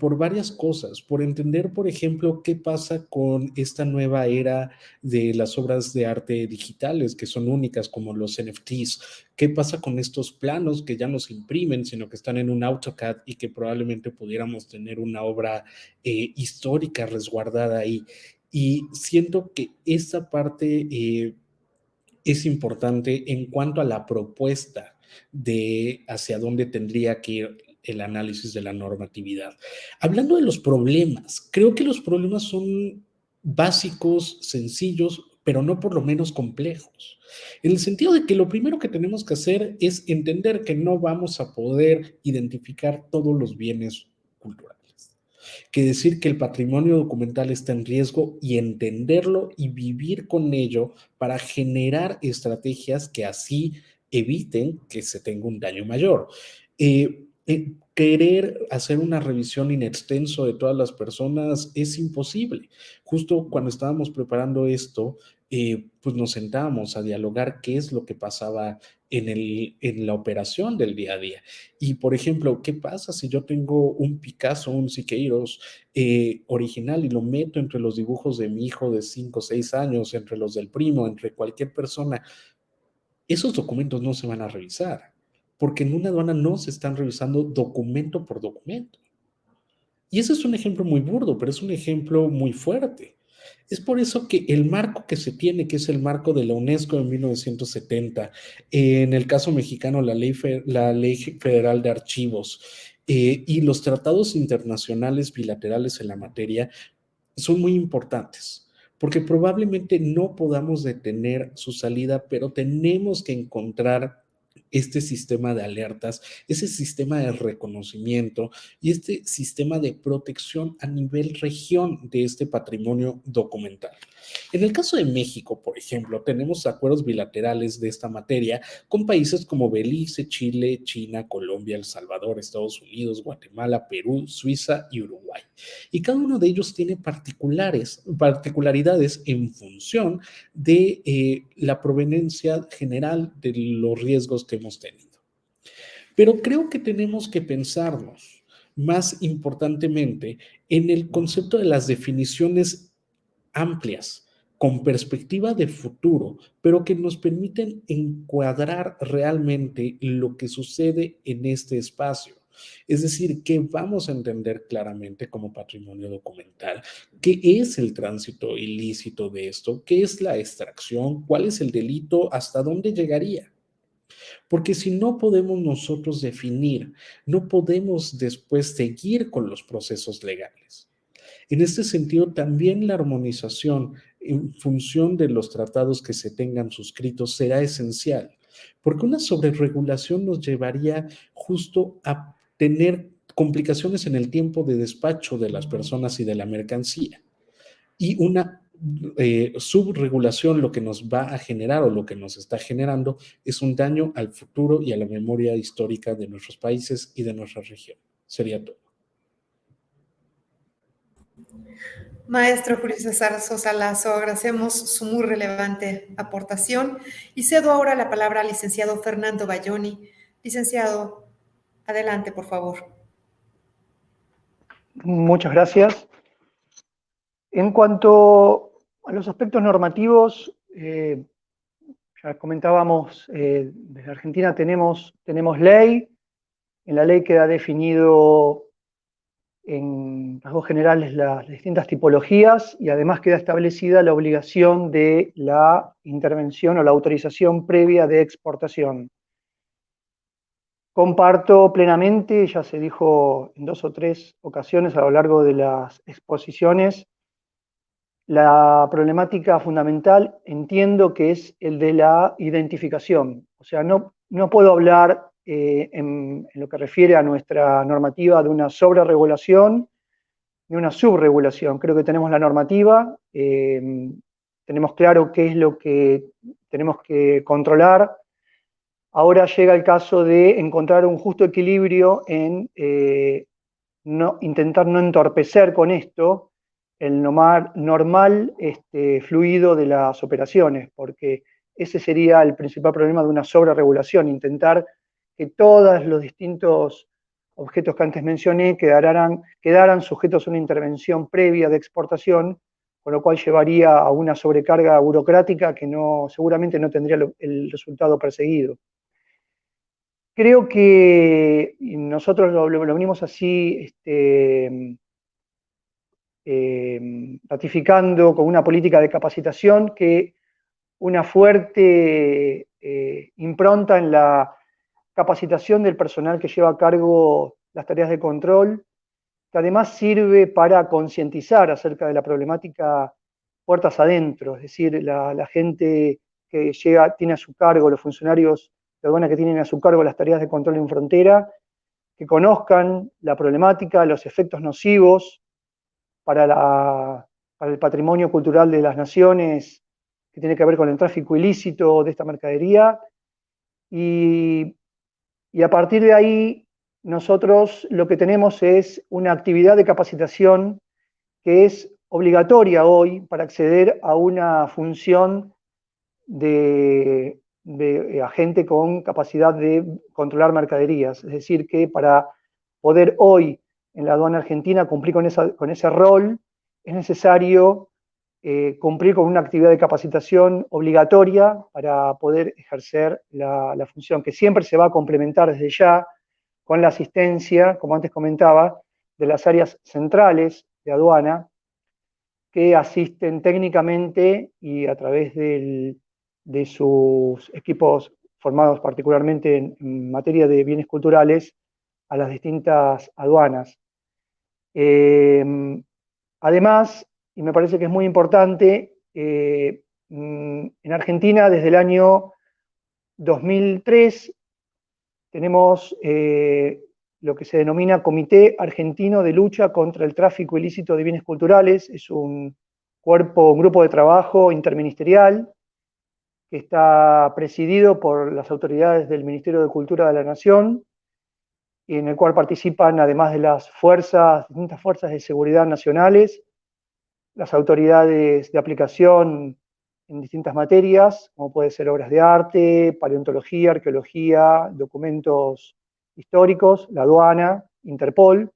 por varias cosas, por entender, por ejemplo, qué pasa con esta nueva era de las obras de arte digitales que son únicas, como los NFTs. ¿Qué pasa con estos planos que ya no se imprimen, sino que están en un AutoCAD y que probablemente pudiéramos tener una obra histórica resguardada ahí? Y siento que esta parte es importante en cuanto a la propuesta de hacia dónde tendría que ir el análisis de la normatividad. Hablando de los problemas, creo que los problemas son básicos, sencillos, pero no por lo menos complejos. En el sentido de que lo primero que tenemos que hacer es entender que no vamos a poder identificar todos los bienes culturales, que decir que el patrimonio documental está en riesgo y entenderlo y vivir con ello para generar estrategias que así eviten que se tenga un daño mayor. Querer hacer una revisión in extenso de todas las personas es imposible. Justo cuando estábamos preparando esto, pues nos sentábamos a dialogar qué es lo que pasaba en la operación del día a día. Y, por ejemplo, ¿qué pasa si yo tengo un Picasso, un Siqueiros original y lo meto entre los dibujos de mi hijo de 5 o 6 años, entre los del primo, entre cualquier persona? Esos documentos no se van a revisar, porque en una aduana no se están revisando documento por documento. Y ese es un ejemplo muy burdo, pero es un ejemplo muy fuerte. Es por eso que el marco que se tiene, que es el marco de la UNESCO de 1970, en el caso mexicano la ley Federal de Archivos y los tratados internacionales bilaterales en la materia, son muy importantes, porque probablemente no podamos detener su salida, pero tenemos que encontrar este sistema de alertas, ese sistema de reconocimiento y este sistema de protección a nivel región de este patrimonio documental. En el caso de México, por ejemplo, tenemos acuerdos bilaterales de esta materia con países como Belice, Chile, China, Colombia, El Salvador, Estados Unidos, Guatemala, Perú, Suiza y Uruguay. Y cada uno de ellos tiene particularidades en función de la proveniencia general de los riesgos que hemos tenido. Pero creo que tenemos que pensarnos más importantemente en el concepto de las definiciones amplias, con perspectiva de futuro, pero que nos permiten encuadrar realmente lo que sucede en este espacio. Es decir, que vamos a entender claramente como patrimonio documental qué es el tránsito ilícito de esto, qué es la extracción, cuál es el delito, hasta dónde llegaría. Porque si no podemos nosotros definir, no podemos después seguir con los procesos legales. En este sentido, también la armonización en función de los tratados que se tengan suscritos será esencial, porque una sobreregulación nos llevaría justo a tener complicaciones en el tiempo de despacho de las personas y de la mercancía. Y una subregulación lo que nos va a generar o lo que nos está generando es un daño al futuro y a la memoria histórica de nuestros países y de nuestra región. Sería todo. Maestro Julio César Sosa Lazo, agradecemos su muy relevante aportación y cedo ahora la palabra al licenciado Fernando Balloni. Licenciado, adelante, por favor. Muchas gracias. En cuanto a los aspectos normativos, ya comentábamos, desde Argentina tenemos ley. En la ley queda definido en rasgos generales las distintas tipologías y además queda establecida la obligación de la intervención o la autorización previa de exportación. Comparto plenamente, ya se dijo en 2 o 3 ocasiones a lo largo de las exposiciones, la problemática fundamental entiendo que es el de la identificación. O sea, no puedo hablar en lo que refiere a nuestra normativa de una sobreregulación ni una subregulación. Creo que tenemos la normativa, tenemos claro qué es lo que tenemos que controlar. Ahora llega el caso de encontrar un justo equilibrio en intentar no entorpecer con esto el normal fluido de las operaciones, porque ese sería el principal problema de una sobreregulación, intentar que todos los distintos objetos que antes mencioné quedaran sujetos a una intervención previa de exportación, con lo cual llevaría a una sobrecarga burocrática que seguramente no tendría el resultado perseguido. Creo que nosotros lo venimos así ratificando con una política de capacitación que una fuerte impronta en la capacitación del personal que lleva a cargo las tareas de control, que además sirve para concientizar acerca de la problemática puertas adentro, es decir, la gente que tiene a su cargo, los funcionarios de aduana que tienen a su cargo las tareas de control en frontera, que conozcan la problemática, los efectos nocivos para el patrimonio cultural de las naciones, que tiene que ver con el tráfico ilícito de esta mercadería, y a partir de ahí nosotros lo que tenemos es una actividad de capacitación que es obligatoria hoy para acceder a una función de agente con capacidad de controlar mercaderías. Es decir, que para poder hoy en la aduana argentina cumplir con ese rol, es necesario cumplir con una actividad de capacitación obligatoria para poder ejercer la función, que siempre se va a complementar desde ya con la asistencia, como antes comentaba, de las áreas centrales de aduana, que asisten técnicamente y a través de sus equipos formados particularmente en materia de bienes culturales a las distintas aduanas. Además, y me parece que es muy importante, en Argentina desde el año 2003 tenemos lo que se denomina Comité Argentino de Lucha contra el Tráfico Ilícito de Bienes Culturales. Es un grupo de trabajo interministerial que está presidido por las autoridades del Ministerio de Cultura de la Nación, y en el cual participan, además de las distintas fuerzas de seguridad nacionales, las autoridades de aplicación en distintas materias, como puede ser obras de arte, paleontología, arqueología, documentos históricos, la aduana, Interpol.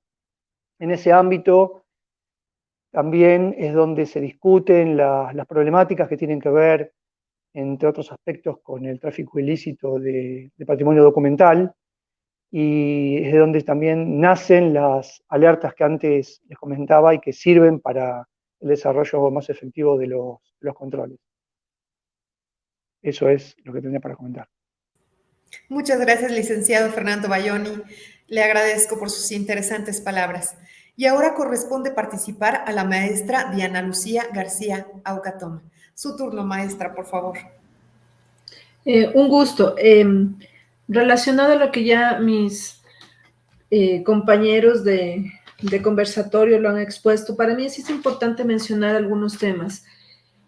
En ese ámbito también es donde se discuten las problemáticas que tienen que ver, entre otros aspectos, con el tráfico ilícito de patrimonio documental, y es de donde también nacen las alertas que antes les comentaba y que sirven para el desarrollo más efectivo de los controles. Eso es lo que tenía para comentar. Muchas gracias, licenciado Fernando Baioni. Le agradezco por sus interesantes palabras. Y ahora corresponde participar a la maestra Diana Lucía García Aucatoma. Su turno, maestra, por favor. Un gusto. Relacionado a lo que ya mis compañeros de conversatorio lo han expuesto, para mí sí es importante mencionar algunos temas.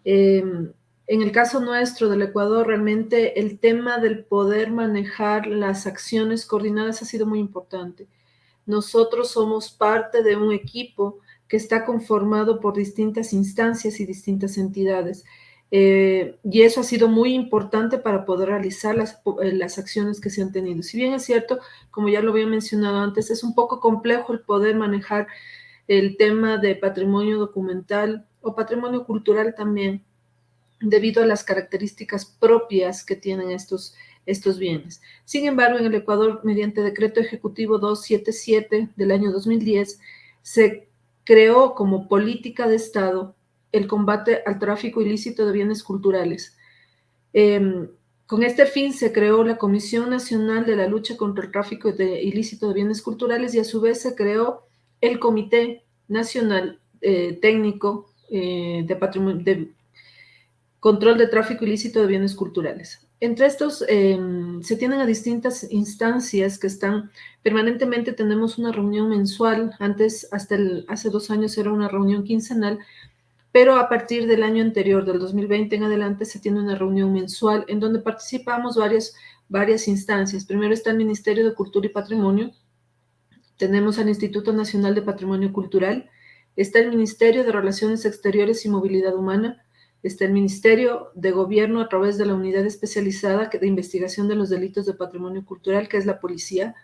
En el caso nuestro del Ecuador, realmente el tema del poder manejar las acciones coordinadas ha sido muy importante. Nosotros somos parte de un equipo que está conformado por distintas instancias y distintas entidades. Y eso ha sido muy importante para poder realizar las acciones que se han tenido. Si bien es cierto, como ya lo había mencionado antes, es un poco complejo el poder manejar el tema de patrimonio documental o patrimonio cultural también, debido a las características propias que tienen estos bienes. Sin embargo, en el Ecuador, mediante Decreto Ejecutivo 277 del año 2010, se creó como política de Estado el combate al tráfico ilícito de bienes culturales. Con este fin se creó la Comisión Nacional de la Lucha contra el Tráfico Ilícito de Bienes Culturales y a su vez se creó el Comité Nacional Técnico de Control de Tráfico Ilícito de Bienes Culturales. Entre estos se tienen a distintas instancias que están permanentemente, tenemos una reunión mensual, antes hace 2 años era una reunión quincenal, pero a partir del año anterior, del 2020 en adelante, se tiene una reunión mensual en donde participamos varias instancias. Primero está el Ministerio de Cultura y Patrimonio, tenemos al Instituto Nacional de Patrimonio Cultural, está el Ministerio de Relaciones Exteriores y Movilidad Humana, está el Ministerio de Gobierno a través de la Unidad Especializada de Investigación de los Delitos de Patrimonio Cultural, que es la Policía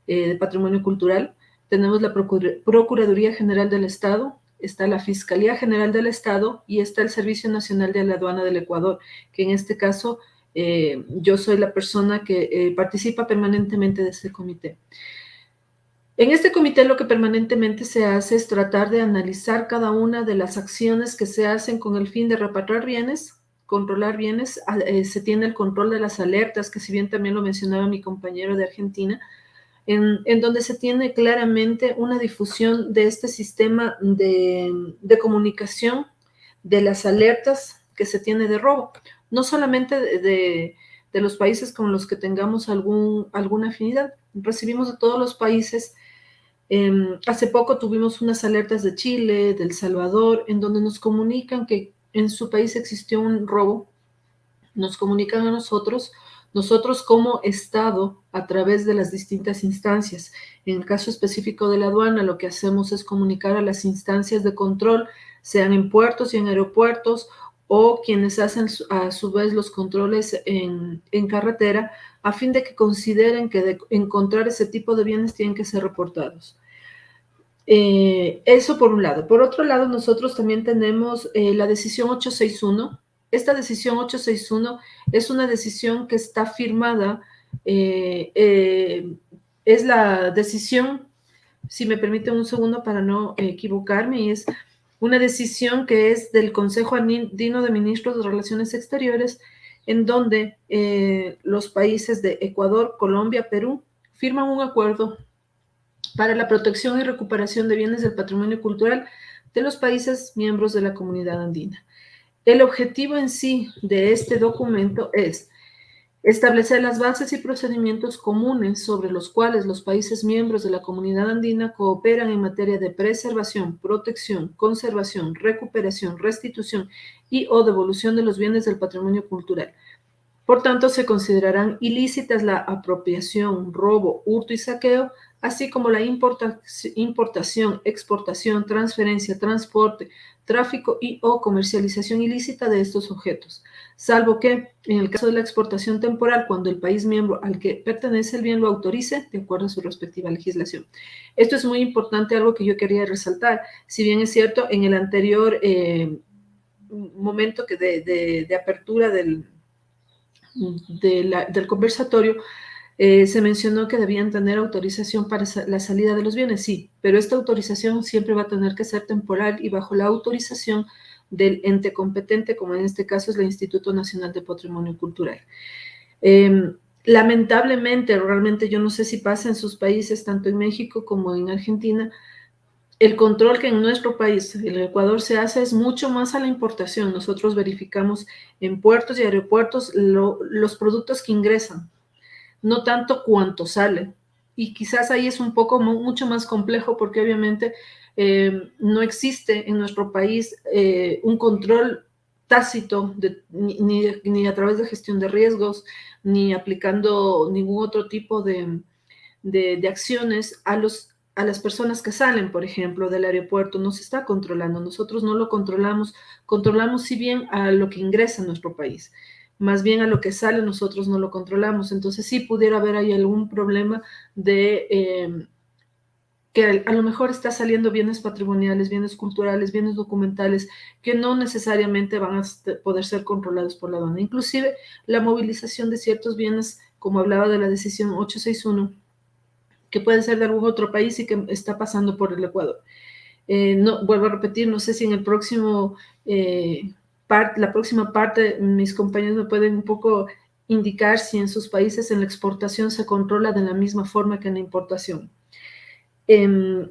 de Patrimonio Cultural, tenemos la Procuraduría General del Estado, está la Fiscalía General del Estado y está el Servicio Nacional de la Aduana del Ecuador, que en este caso yo soy la persona que participa permanentemente de este comité. En este comité lo que permanentemente se hace es tratar de analizar cada una de las acciones que se hacen con el fin de repatriar bienes, controlar bienes. Se tiene el control de las alertas, que si bien también lo mencionaba mi compañero de Argentina, en donde se tiene claramente una difusión de este sistema de comunicación de las alertas que se tiene de robo, no solamente de los países con los que tengamos alguna afinidad, recibimos de todos los países. Hace poco tuvimos unas alertas de Chile, de El Salvador, en donde nos comunican que en su país existió un robo, nos comunican a nosotros como Estado a través de las distintas instancias. En el caso específico de la aduana, lo que hacemos es comunicar a las instancias de control, sean en puertos y en aeropuertos, o quienes hacen a su vez los controles en carretera, a fin de que consideren que de encontrar ese tipo de bienes tienen que ser reportados. Eso por un lado. Por otro lado, nosotros también tenemos la decisión 861. Esta decisión 861 es una decisión que está firmada, es la decisión, si me permiten un segundo para no equivocarme, y es una decisión que es del Consejo Andino de Ministros de Relaciones Exteriores, en donde los países de Ecuador, Colombia, Perú firman un acuerdo para la protección y recuperación de bienes del patrimonio cultural de los países miembros de la Comunidad Andina. El objetivo en sí de este documento es establecer las bases y procedimientos comunes sobre los cuales los países miembros de la Comunidad Andina cooperan en materia de preservación, protección, conservación, recuperación, restitución y o devolución de los bienes del patrimonio cultural. Por tanto, se considerarán ilícitas la apropiación, robo, hurto y saqueo, así como la importación, exportación, transferencia, transporte, tráfico y o comercialización ilícita de estos objetos, salvo que, en el caso de la exportación temporal, cuando el país miembro al que pertenece el bien lo autorice, de acuerdo a su respectiva legislación. Esto es muy importante, algo que yo quería resaltar. Si bien es cierto, en el anterior momento que de apertura del conversatorio, se mencionó que debían tener autorización para la salida de los bienes, sí, pero esta autorización siempre va a tener que ser temporal y bajo la autorización del ente competente, como en este caso es el Instituto Nacional de Patrimonio Cultural. Lamentablemente, realmente yo no sé si pasa en sus países, tanto en México como en Argentina, el control que en nuestro país, el Ecuador, se hace es mucho más a la importación. Nosotros verificamos en puertos y aeropuertos los productos que ingresan, no tanto cuánto sale. Y quizás ahí es un poco mucho más complejo porque obviamente no existe en nuestro país un control tácito ni a través de gestión de riesgos, ni aplicando ningún otro tipo de acciones a las personas que salen, por ejemplo, del aeropuerto. No se está controlando, nosotros no lo controlamos si bien a lo que ingresa a nuestro país, más bien a lo que sale nosotros no lo controlamos. Entonces sí pudiera haber ahí algún problema de que a lo mejor está saliendo bienes patrimoniales, bienes culturales, bienes documentales, que no necesariamente van a poder ser controlados por la aduana. Inclusive la movilización de ciertos bienes, como hablaba de la decisión 861, que puede ser de algún otro país y que está pasando por el Ecuador. No, vuelvo a repetir, no sé si en el próximo, la próxima parte, mis compañeros me pueden un poco indicar si en sus países en la exportación se controla de la misma forma que en la importación.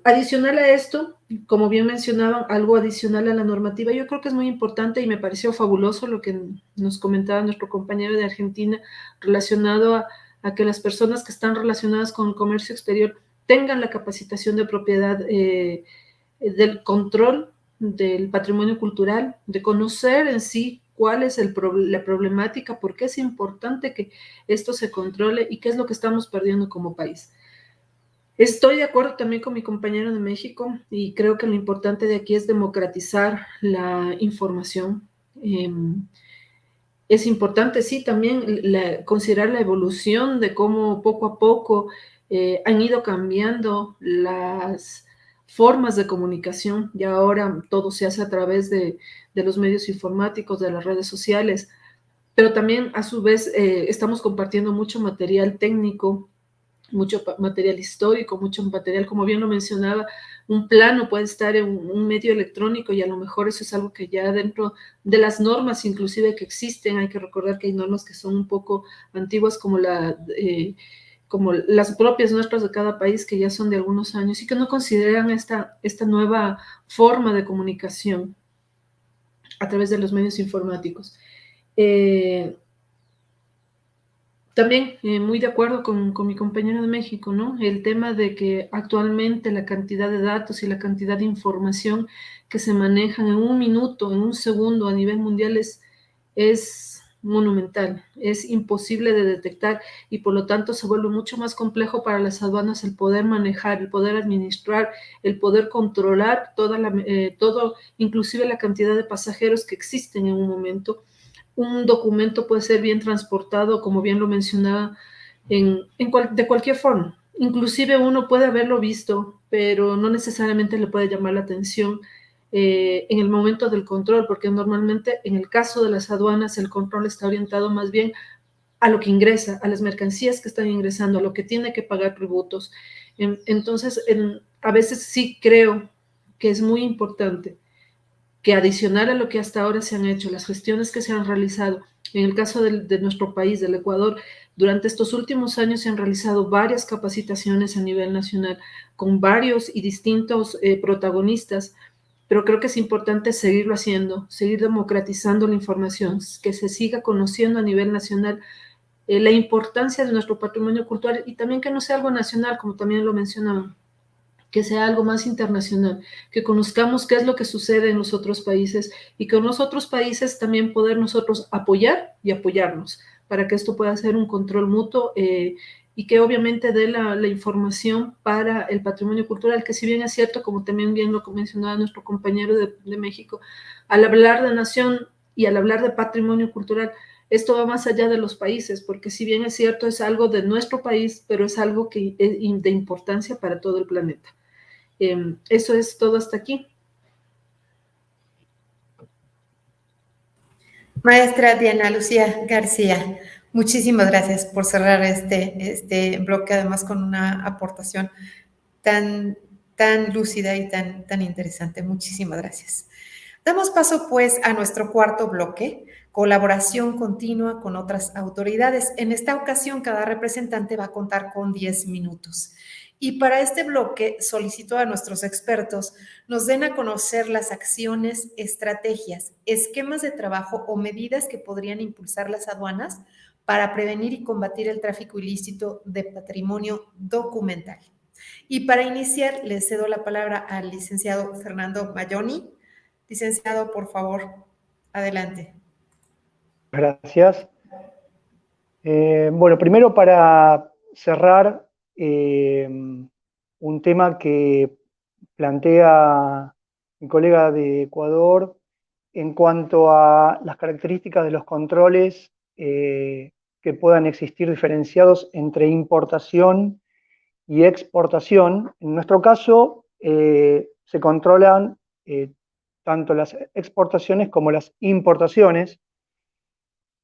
Adicional a esto, como bien mencionaban, algo adicional a la normativa, yo creo que es muy importante y me pareció fabuloso lo que nos comentaba nuestro compañero de Argentina relacionado a que las personas que están relacionadas con el comercio exterior tengan la capacitación de propiedad, del control del patrimonio cultural, de conocer en sí cuál es la problemática, por qué es importante que esto se controle y qué es lo que estamos perdiendo como país. Estoy de acuerdo también con mi compañero de México y creo que lo importante de aquí es democratizar la información. Es importante, sí, también considerar la evolución de cómo poco a poco han ido cambiando las formas de comunicación y ahora todo se hace a través de los medios informáticos, de las redes sociales, pero también a su vez estamos compartiendo mucho material técnico, mucho material histórico, mucho material, como bien lo mencionaba, un plano puede estar en un medio electrónico y a lo mejor eso es algo que ya dentro de las normas inclusive que existen, hay que recordar que hay normas que son un poco antiguas como las propias nuestras de cada país que ya son de algunos años y que no consideran esta nueva forma de comunicación a través de los medios informáticos. También muy de acuerdo con mi compañero de México, ¿no? El tema de que actualmente la cantidad de datos y la cantidad de información que se manejan en un minuto, en un segundo a nivel mundial es monumental, es imposible de detectar y por lo tanto se vuelve mucho más complejo para las aduanas el poder manejar, el poder administrar, el poder controlar todo, inclusive la cantidad de pasajeros que existen en un momento. Un documento puede ser bien transportado, como bien lo mencionaba, de cualquier forma. Inclusive uno puede haberlo visto, pero no necesariamente le puede llamar la atención en el momento del control, porque normalmente en el caso de las aduanas el control está orientado más bien a lo que ingresa, a las mercancías que están ingresando, a lo que tiene que pagar tributos. Entonces, a veces sí creo que es muy importante que adicional a lo que hasta ahora se han hecho, las gestiones que se han realizado, en el caso de nuestro país, del Ecuador, durante estos últimos años se han realizado varias capacitaciones a nivel nacional con varios y distintos protagonistas, pero creo que es importante seguirlo haciendo, seguir democratizando la información, que se siga conociendo a nivel nacional la importancia de nuestro patrimonio cultural y también que no sea algo nacional, como también lo mencionaban, que sea algo más internacional, que conozcamos qué es lo que sucede en los otros países y que en los otros países también poder nosotros apoyar y apoyarnos para que esto pueda ser un control mutuo y que obviamente dé la información para el patrimonio cultural, que si bien es cierto, como también bien lo mencionaba nuestro compañero de México, al hablar de nación y al hablar de patrimonio cultural, esto va más allá de los países, porque si bien es cierto, es algo de nuestro país, pero es algo que es de importancia para todo el planeta. Eso es todo hasta aquí. Maestra Diana Lucía García, muchísimas gracias por cerrar este bloque, además con una aportación tan lúcida y tan interesante. Muchísimas gracias. Damos paso, pues, a nuestro cuarto bloque, colaboración continua con otras autoridades. En esta ocasión, cada representante va a contar con 10 minutos. Y para este bloque solicito a nuestros expertos nos den a conocer las acciones, estrategias, esquemas de trabajo o medidas que podrían impulsar las aduanas para prevenir y combatir el tráfico ilícito de patrimonio documental. Y para iniciar, le cedo la palabra al licenciado Fernando Balloni. Licenciado, por favor, adelante. Gracias. Bueno, primero para cerrar un tema que plantea mi colega de Ecuador en cuanto a las características de los controles que puedan existir diferenciados entre importación y exportación. En nuestro caso, se controlan tanto las exportaciones como las importaciones.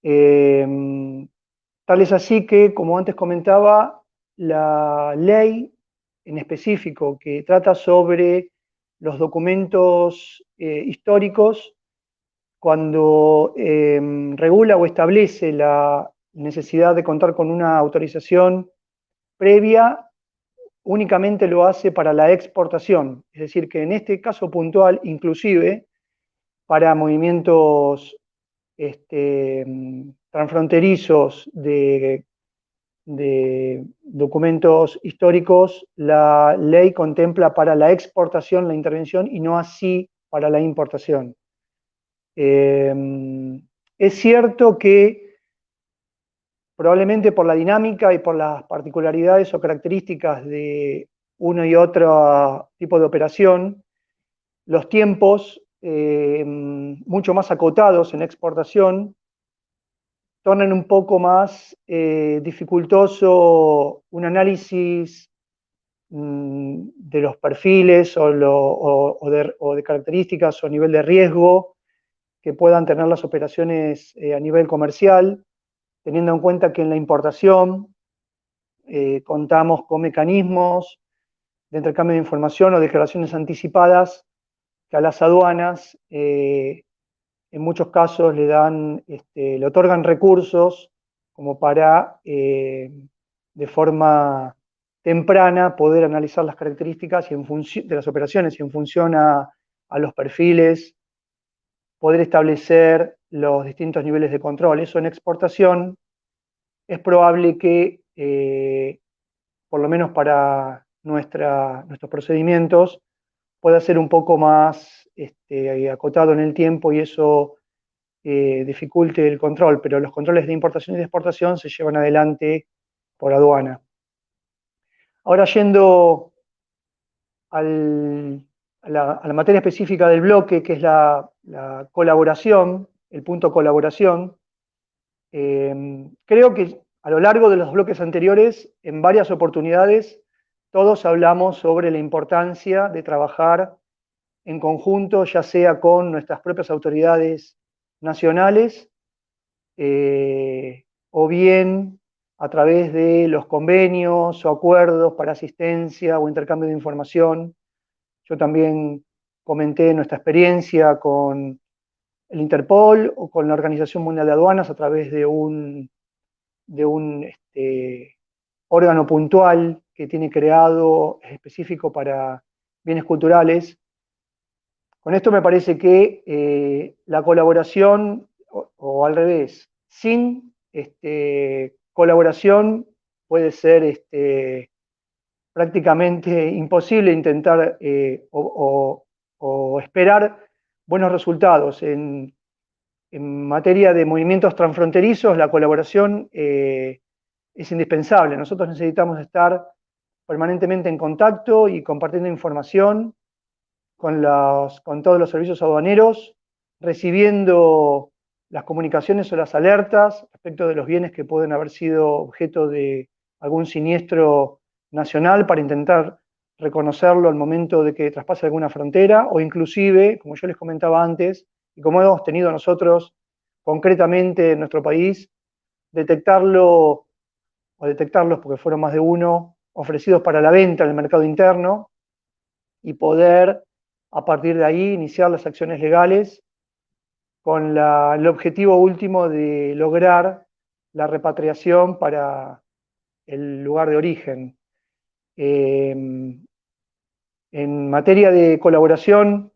Tal es así que, como antes comentaba, la ley en específico que trata sobre los documentos históricos, cuando regula o establece la necesidad de contar con una autorización previa, únicamente lo hace para la exportación. Es decir, que en este caso puntual, inclusive para movimientos transfronterizos de documentos históricos, la ley contempla para la exportación la intervención y no así para la importación. Es cierto que probablemente por la dinámica y por las particularidades o características de uno y otro tipo de operación, los tiempos mucho más acotados en exportación tornan un poco más dificultoso un análisis de los perfiles o de características o nivel de riesgo que puedan tener las operaciones a nivel comercial, teniendo en cuenta que en la importación contamos con mecanismos de intercambio de información o declaraciones anticipadas que a las aduanas en muchos casos le otorgan recursos como para de forma temprana poder analizar las características y de las operaciones y en función a los perfiles poder establecer los distintos niveles de control. Eso en exportación es probable que, por lo menos para nuestros procedimientos, pueda ser un poco más acotado en el tiempo y eso dificulte el control, pero los controles de importación y de exportación se llevan adelante por aduana. Ahora yendo a la materia específica del bloque, que es la colaboración, el punto colaboración, creo que a lo largo de los bloques anteriores, en varias oportunidades, todos hablamos sobre la importancia de trabajar en conjunto, ya sea con nuestras propias autoridades nacionales o bien a través de los convenios o acuerdos para asistencia o intercambio de información. Yo también comenté nuestra experiencia con el Interpol o con la Organización Mundial de Aduanas a través de un órgano puntual que tiene creado específico para bienes culturales. Con esto me parece que la colaboración, o al revés, sin colaboración puede ser prácticamente imposible intentar o esperar buenos resultados. En materia de movimientos transfronterizos, la colaboración es indispensable. Nosotros necesitamos estar permanentemente en contacto y compartiendo información con todos los servicios aduaneros, recibiendo las comunicaciones o las alertas respecto de los bienes que pueden haber sido objeto de algún siniestro nacional para intentar reconocerlo al momento de que traspase alguna frontera, o inclusive, como yo les comentaba antes, y como hemos tenido nosotros concretamente en nuestro país, detectarlos, porque fueron más de uno, ofrecidos para la venta en el mercado interno, y poder a partir de ahí iniciar las acciones legales con el objetivo último de lograr la repatriación para el lugar de origen. En materia de colaboración,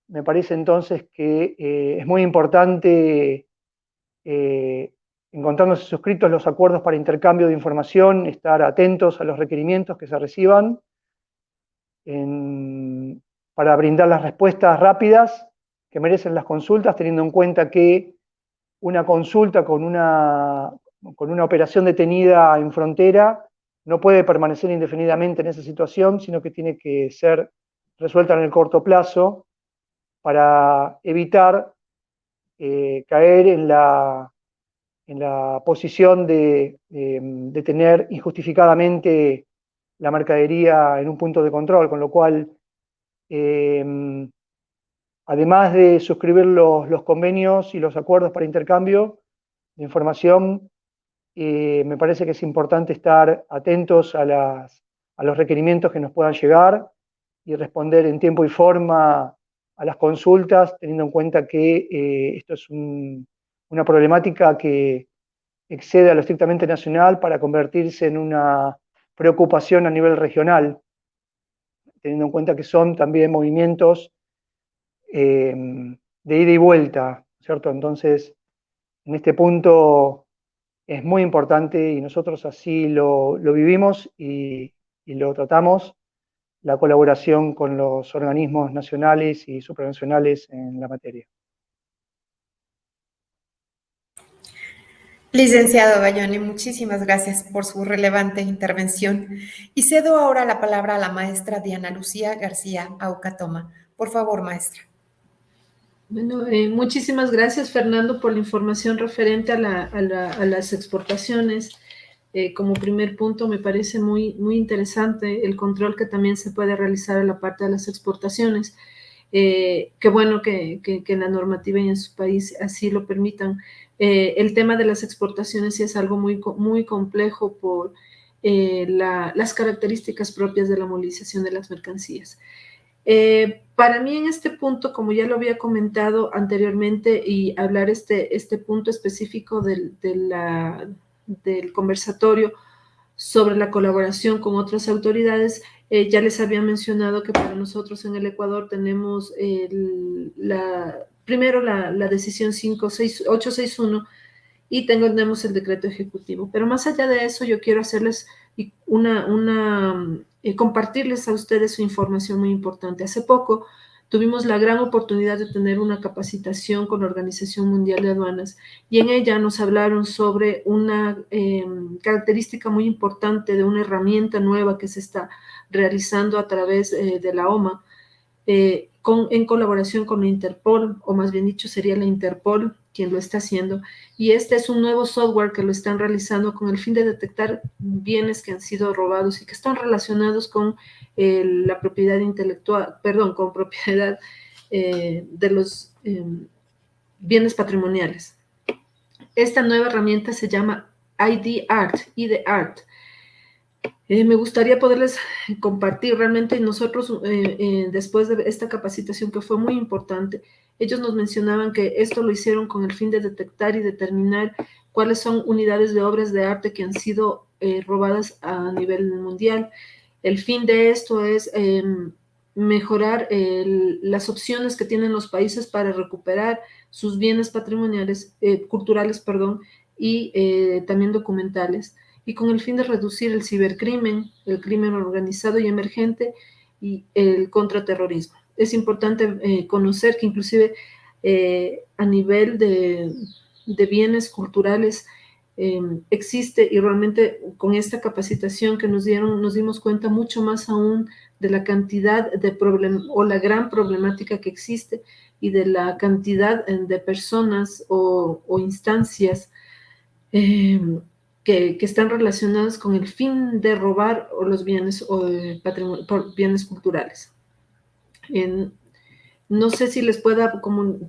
me parece entonces que es muy importante encontrarnos suscritos los acuerdos para intercambio de información, estar atentos a los requerimientos que se reciban para brindar las respuestas rápidas que merecen las consultas, teniendo en cuenta que una consulta con una operación detenida en frontera no puede permanecer indefinidamente en esa situación, sino que tiene que ser resuelta en el corto plazo para evitar caer en la posición de tener injustificadamente la mercadería en un punto de control, con lo cual además de suscribir los convenios y los acuerdos para intercambio de información, me parece que es importante estar atentos a los requerimientos que nos puedan llegar y responder en tiempo y forma a las consultas, teniendo en cuenta que esto es una problemática que excede a lo estrictamente nacional para convertirse en una preocupación a nivel regional, teniendo en cuenta que son también movimientos de ida y vuelta, ¿cierto? Entonces, en este punto es muy importante y nosotros así lo vivimos y lo tratamos, la colaboración con los organismos nacionales y supranacionales en la materia. Licenciado Bayoni, muchísimas gracias por su relevante intervención y cedo ahora la palabra a la maestra Diana Lucía García Aucatoma. Por favor, maestra. Bueno, muchísimas gracias, Fernando, por la información referente a las exportaciones. Como primer punto, me parece muy interesante el control que también se puede realizar a la parte de las exportaciones. Qué bueno que la normativa y en su país así lo permitan. El tema de las exportaciones sí es algo muy complejo por las características propias de la movilización de las mercancías. Para mí en este punto, como ya lo había comentado anteriormente, y hablar este punto específico del conversatorio sobre la colaboración con otras autoridades, ya les había mencionado que para nosotros en el Ecuador tenemos primero la decisión 861 y tenemos el decreto ejecutivo. Pero más allá de eso, yo quiero hacerles compartirles a ustedes su información muy importante. Hace poco tuvimos la gran oportunidad de tener una capacitación con la Organización Mundial de Aduanas y en ella nos hablaron sobre una característica muy importante de una herramienta nueva que se está realizando a través de la OMA, en colaboración con la Interpol, o más bien dicho sería la Interpol quien lo está haciendo, y este es un nuevo software que lo están realizando con el fin de detectar bienes que han sido robados y que están relacionados con la propiedad intelectual, con propiedad de los bienes patrimoniales. Esta nueva herramienta se llama ID-ART. Me gustaría poderles compartir realmente nosotros, después de esta capacitación que fue muy importante, ellos nos mencionaban que esto lo hicieron con el fin de detectar y determinar cuáles son unidades de obras de arte que han sido robadas a nivel mundial. El fin de esto es mejorar las opciones que tienen los países para recuperar sus bienes patrimoniales, culturales, y también documentales, y con el fin de reducir el cibercrimen, el crimen organizado y emergente y el contraterrorismo. Es importante conocer que inclusive a nivel de bienes culturales existe, y realmente con esta capacitación que nos dieron, nos dimos cuenta mucho más aún de la cantidad de o la gran problemática que existe y de la cantidad de personas o instancias que están relacionadas con el fin de robar los bienes o bienes culturales. No sé si les pueda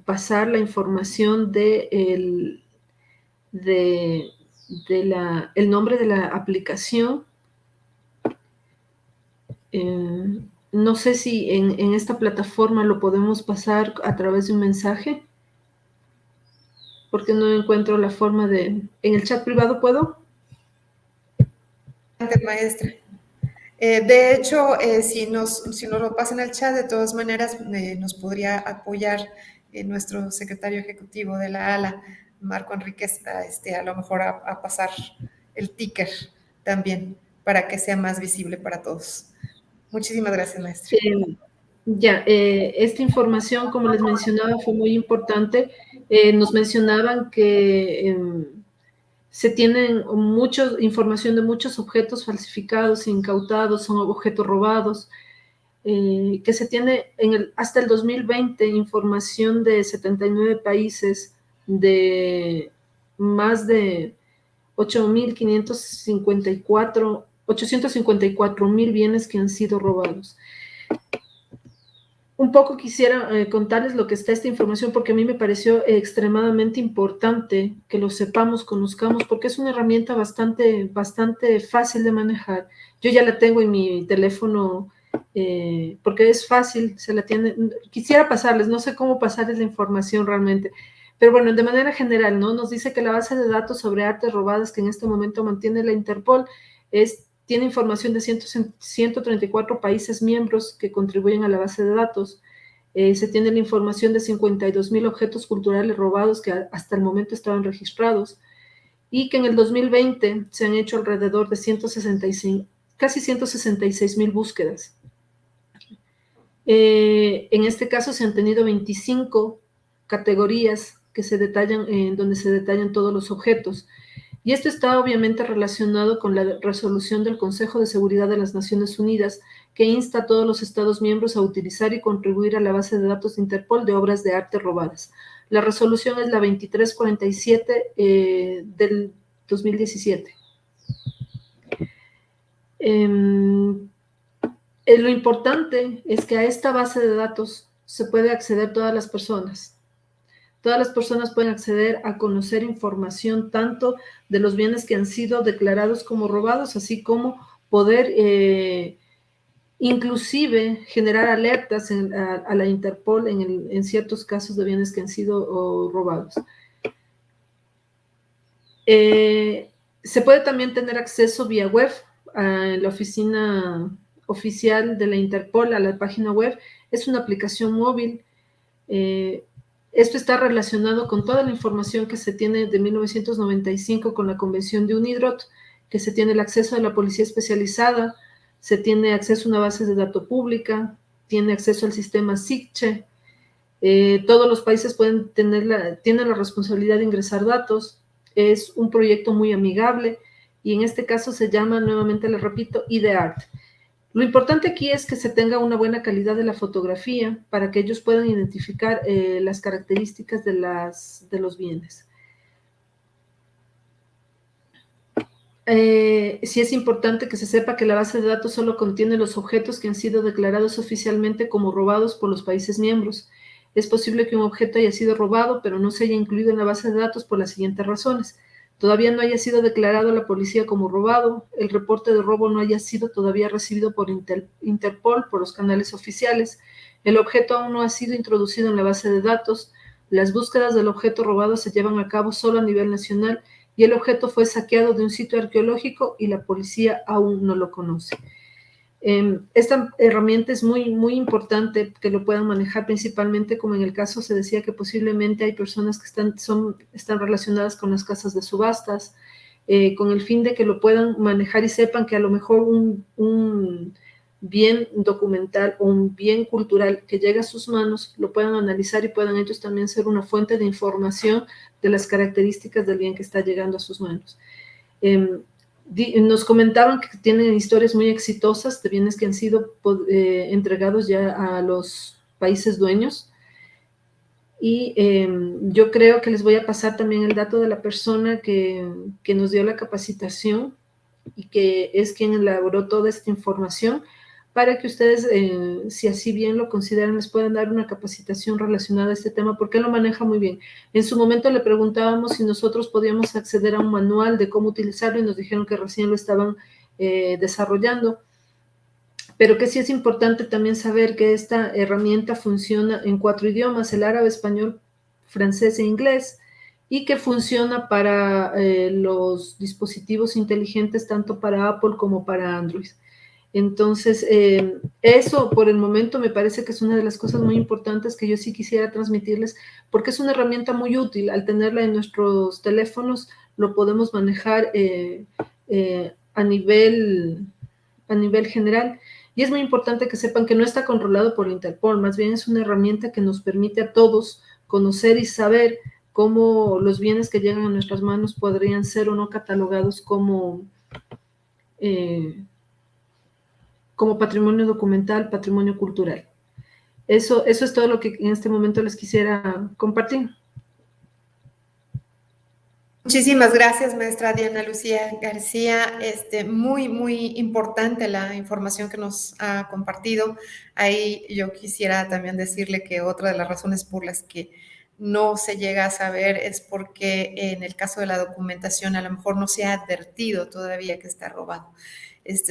pasar la información de el nombre de la aplicación. No sé si en esta plataforma lo podemos pasar a través de un mensaje, porque no encuentro la forma de... ¿En el chat privado puedo? Maestra. De hecho, si nos lo pasan al chat, de todas maneras nos podría apoyar nuestro secretario ejecutivo de la ALA, Marco Enríquez, a lo mejor a pasar el ticker también para que sea más visible para todos. Muchísimas gracias, maestra. Esta información, como les mencionaba, fue muy importante. Nos mencionaban que se tienen información de muchos objetos falsificados, incautados, son objetos robados, que se tiene hasta el 2020 información de 79 países, de más de 854,000 bienes que han sido robados. Un poco quisiera contarles lo que está esta información, porque a mí me pareció extremadamente importante que lo sepamos, conozcamos, porque es una herramienta bastante fácil de manejar. Yo ya la tengo en mi teléfono porque es fácil, se la tiene. Quisiera pasarles, no sé cómo pasarles la información realmente, pero bueno, de manera general, ¿no? Nos dice que la base de datos sobre artes robadas que en este momento mantiene la Interpol tiene información de 134 países miembros que contribuyen a la base de datos. Se tiene la información de 52,000 objetos culturales robados que hasta el momento estaban registrados, y que en el 2020 se han hecho alrededor de 165, casi 166,000 búsquedas. En este caso se han tenido 25 categorías que se detallan, en donde se detallan todos los objetos. Y esto está obviamente relacionado con la resolución del Consejo de Seguridad de las Naciones Unidas, que insta a todos los Estados miembros a utilizar y contribuir a la base de datos de Interpol de obras de arte robadas. La resolución es la 2347 del 2017. Lo importante es que a esta base de datos se puede acceder todas las personas. Todas las personas pueden acceder a conocer información tanto de los bienes que han sido declarados como robados, así como poder inclusive generar alertas a la Interpol en ciertos casos de bienes que han sido robados. Se puede también tener acceso vía web a la oficina oficial de la Interpol, a la página web. Es una aplicación móvil. Esto está relacionado con toda la información que se tiene de 1995 con la Convención de UNIDROIT, que se tiene el acceso a la policía especializada, se tiene acceso a una base de datos pública, tiene acceso al sistema SIGCHE. Todos los países tienen la responsabilidad de ingresar datos. Es un proyecto muy amigable y en este caso se llama, nuevamente les repito, IDEART. Lo importante aquí es que se tenga una buena calidad de la fotografía para que ellos puedan identificar las características de los bienes. Sí es importante que se sepa que la base de datos solo contiene los objetos que han sido declarados oficialmente como robados por los países miembros. Es posible que un objeto haya sido robado, pero no se haya incluido en la base de datos por las siguientes razones. Todavía no haya sido declarado a la policía como robado, el reporte de robo no haya sido todavía recibido por Interpol, por los canales oficiales, el objeto aún no ha sido introducido en la base de datos, las búsquedas del objeto robado se llevan a cabo solo a nivel nacional y el objeto fue saqueado de un sitio arqueológico y la policía aún no lo conoce. Esta herramienta es muy, muy importante que lo puedan manejar, principalmente como en el caso se decía que posiblemente hay personas que están relacionadas con las casas de subastas, con el fin de que lo puedan manejar y sepan que a lo mejor un bien documental o un bien cultural que llega a sus manos, lo puedan analizar y puedan ellos también ser una fuente de información de las características del bien que está llegando a sus manos. Nos comentaban que tienen historias muy exitosas de bienes que han sido entregados ya a los países dueños. Y yo creo que les voy a pasar también el dato de la persona que nos dio la capacitación y que es quien elaboró toda esta información para que ustedes, si así bien lo consideran, les puedan dar una capacitación relacionada a este tema, porque él lo maneja muy bien. En su momento le preguntábamos si nosotros podíamos acceder a un manual de cómo utilizarlo y nos dijeron que recién lo estaban desarrollando, pero que sí es importante también saber que esta herramienta funciona en 4 idiomas, el árabe, español, francés e inglés, y que funciona para los dispositivos inteligentes, tanto para Apple como para Android. Entonces, eso por el momento me parece que es una de las cosas muy importantes que yo sí quisiera transmitirles, porque es una herramienta muy útil. Al tenerla en nuestros teléfonos, lo podemos manejar a nivel general. Y es muy importante que sepan que no está controlado por Interpol, más bien es una herramienta que nos permite a todos conocer y saber cómo los bienes que llegan a nuestras manos podrían ser o no catalogados como patrimonio documental, patrimonio cultural. Eso es todo lo que en este momento les quisiera compartir. Muchísimas gracias, maestra Diana Lucía García. Muy, muy importante la información que nos ha compartido. Ahí yo quisiera también decirle que otra de las razones por las que no se llega a saber es porque en el caso de la documentación a lo mejor no se ha advertido todavía que está robado.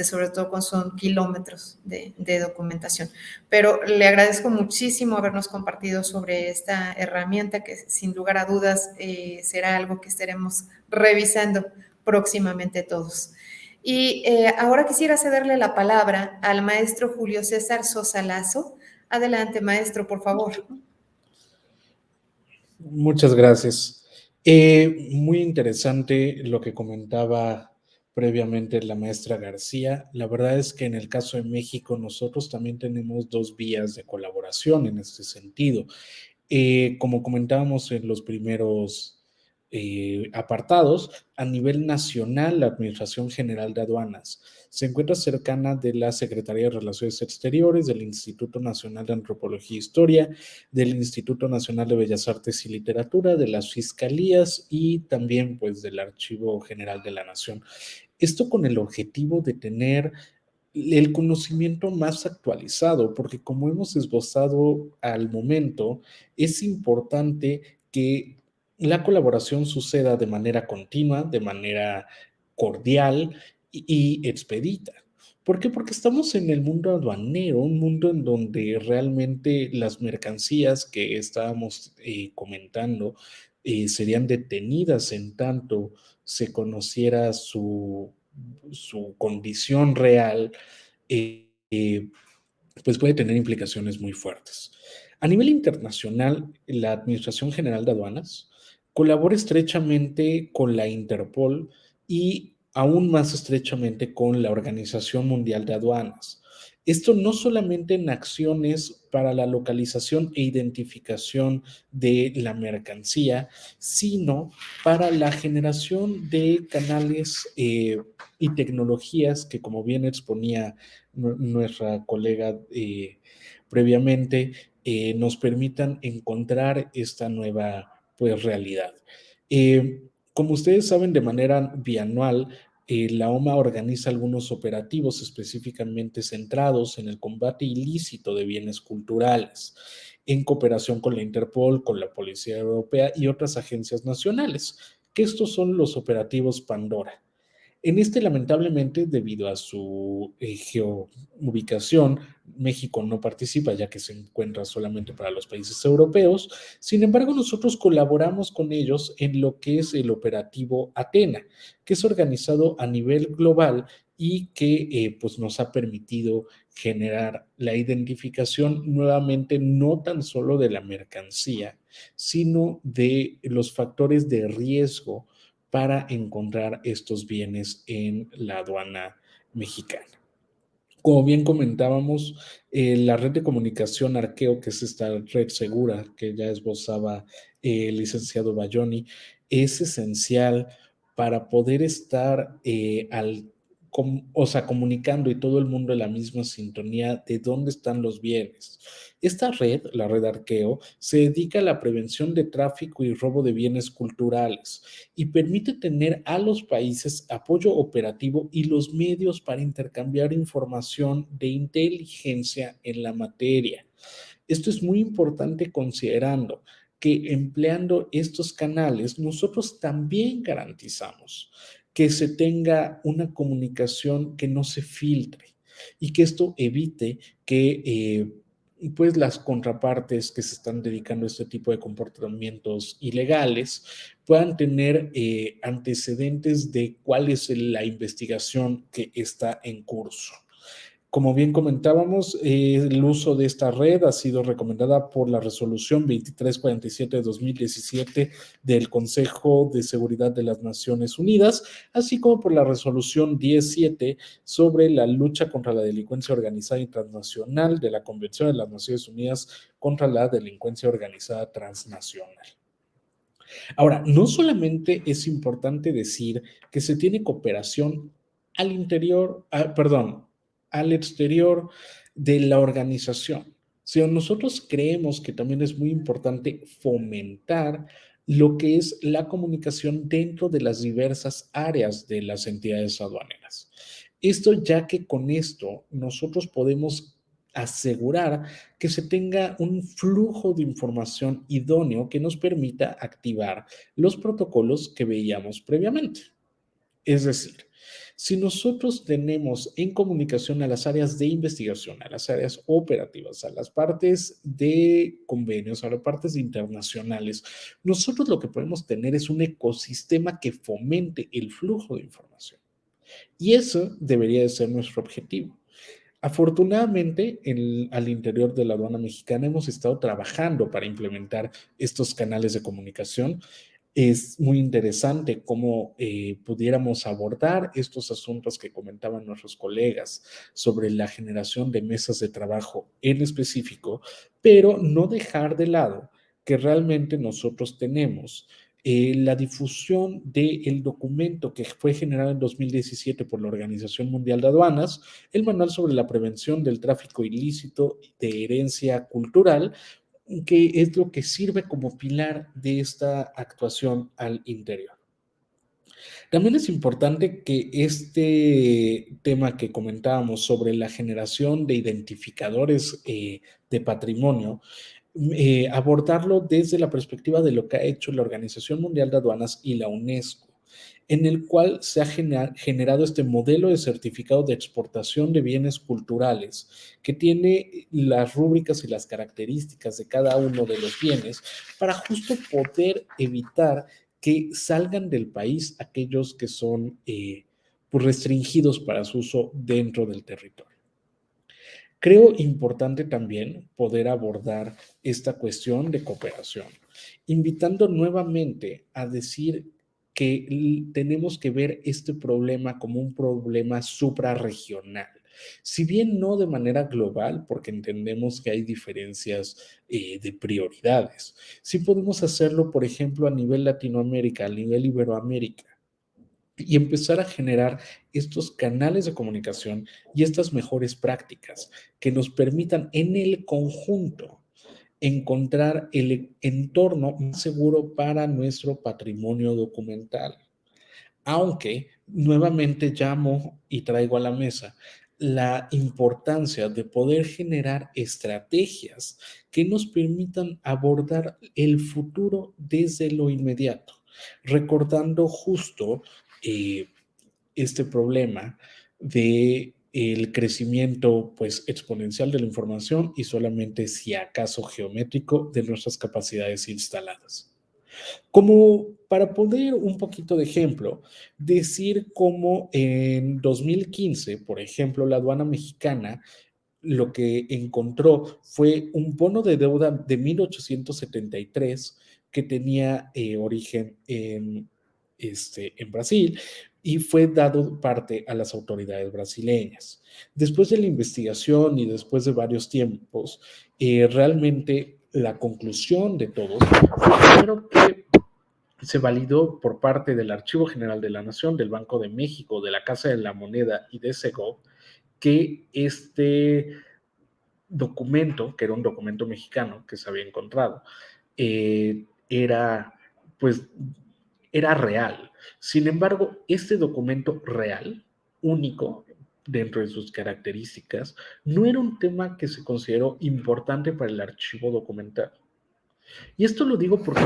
Sobre todo cuando son kilómetros de documentación. Pero le agradezco muchísimo habernos compartido sobre esta herramienta que sin lugar a dudas será algo que estaremos revisando próximamente todos. Y ahora quisiera cederle la palabra al maestro Julio César Sosa Lazo. Adelante, maestro, por favor. Muchas gracias. Muy interesante lo que comentaba previamente la maestra García. La verdad es que en el caso de México nosotros también tenemos dos vías de colaboración en este sentido. Como comentábamos en los primeros apartados, a nivel nacional, la Administración General de Aduanas se encuentra cercana de la Secretaría de Relaciones Exteriores, del Instituto Nacional de Antropología e Historia, del Instituto Nacional de Bellas Artes y Literatura, de las Fiscalías y también pues del Archivo General de la Nación. Esto con el objetivo de tener el conocimiento más actualizado, porque como hemos esbozado al momento, es importante que la colaboración suceda de manera continua, de manera cordial y expedita. ¿Por qué? Porque estamos en el mundo aduanero, un mundo en donde realmente las mercancías que estábamos comentando serían detenidas en tanto se conociera su condición real, pues puede tener implicaciones muy fuertes. A nivel internacional, la Administración General de Aduanas colabora estrechamente con la Interpol y aún más estrechamente con la Organización Mundial de Aduanas. Esto no solamente en acciones para la localización e identificación de la mercancía, sino para la generación de canales y tecnologías que, como bien exponía nuestra colega previamente, nos permitan encontrar esta nueva pues, realidad. Como ustedes saben, de manera bianual, la OMA organiza algunos operativos específicamente centrados en el combate ilícito de bienes culturales, en cooperación con la Interpol, con la Policía Europea y otras agencias nacionales, que estos son los operativos Pandora. En este, lamentablemente, debido a su geoubicación, México no participa, ya que se encuentra solamente para los países europeos. Sin embargo, nosotros colaboramos con ellos en lo que es el operativo Athena, que es organizado a nivel global y que pues nos ha permitido generar la identificación nuevamente no tan solo de la mercancía, sino de los factores de riesgo para encontrar estos bienes en la aduana mexicana. Como bien comentábamos, la red de comunicación Arqueo, que es esta red segura que ya esbozaba el licenciado Balloni, es esencial para poder estar comunicando y todo el mundo en la misma sintonía de dónde están los bienes. Esta red, la red Arqueo, se dedica a la prevención de tráfico y robo de bienes culturales y permite tener a los países apoyo operativo y los medios para intercambiar información de inteligencia en la materia. Esto es muy importante considerando que empleando estos canales nosotros también garantizamos que se tenga una comunicación que no se filtre y que esto evite que pues las contrapartes que se están dedicando a este tipo de comportamientos ilegales puedan tener antecedentes de cuál es la investigación que está en curso. Como bien comentábamos, el uso de esta red ha sido recomendada por la resolución 2347 de 2017 del Consejo de Seguridad de las Naciones Unidas, así como por la resolución 17 sobre la lucha contra la delincuencia organizada y transnacional de la Convención de las Naciones Unidas contra la delincuencia organizada transnacional. Ahora, no solamente es importante decir que se tiene cooperación al interior, al exterior de la organización, sino nosotros creemos que también es muy importante fomentar lo que es la comunicación dentro de las diversas áreas de las entidades aduaneras. Esto ya que con esto nosotros podemos asegurar que se tenga un flujo de información idóneo que nos permita activar los protocolos que veíamos previamente. Es decir, si nosotros tenemos en comunicación a las áreas de investigación, a las áreas operativas, a las partes de convenios, a las partes internacionales, nosotros lo que podemos tener es un ecosistema que fomente el flujo de información. Y eso debería de ser nuestro objetivo. Afortunadamente, al interior de la aduana mexicana hemos estado trabajando para implementar estos canales de comunicación. Es muy interesante cómo pudiéramos abordar estos asuntos que comentaban nuestros colegas sobre la generación de mesas de trabajo en específico, pero no dejar de lado que realmente nosotros tenemos la difusión del documento que fue generado en 2017 por la Organización Mundial de Aduanas, el Manual sobre la Prevención del Tráfico Ilícito de Herencia Cultural, que es lo que sirve como pilar de esta actuación al interior. También es importante que este tema que comentábamos sobre la generación de identificadores de patrimonio, abordarlo desde la perspectiva de lo que ha hecho la Organización Mundial de Aduanas y la UNESCO, en el cual se ha generado este modelo de certificado de exportación de bienes culturales, que tiene las rúbricas y las características de cada uno de los bienes para justo poder evitar que salgan del país aquellos que son pues restringidos para su uso dentro del territorio. Creo importante también poder abordar esta cuestión de cooperación, invitando nuevamente a decir que tenemos que ver este problema como un problema suprarregional. Si bien no de manera global, porque entendemos que hay diferencias de prioridades, sí podemos hacerlo, por ejemplo, a nivel Latinoamérica, a nivel Iberoamérica, y empezar a generar estos canales de comunicación y estas mejores prácticas que nos permitan en el conjunto encontrar el entorno más seguro para nuestro patrimonio documental. Aunque nuevamente llamo y traigo a la mesa la importancia de poder generar estrategias que nos permitan abordar el futuro desde lo inmediato, recordando justo este problema de el crecimiento pues exponencial de la información y solamente si acaso geométrico de nuestras capacidades instaladas. Como para poner un poquito de ejemplo, decir cómo en 2015, por ejemplo, la aduana mexicana lo que encontró fue un bono de deuda de 1873 que tenía origen en Brasil y fue dado parte a las autoridades brasileñas. Después de la investigación y después de varios tiempos, realmente la conclusión de todos fue primero que se validó por parte del Archivo General de la Nación, del Banco de México, de la Casa de la Moneda y de Segov, que este documento, que era un documento mexicano que se había encontrado, era real. Sin embargo, este documento real, único dentro de sus características, no era un tema que se consideró importante para el archivo documental. Y esto lo digo porque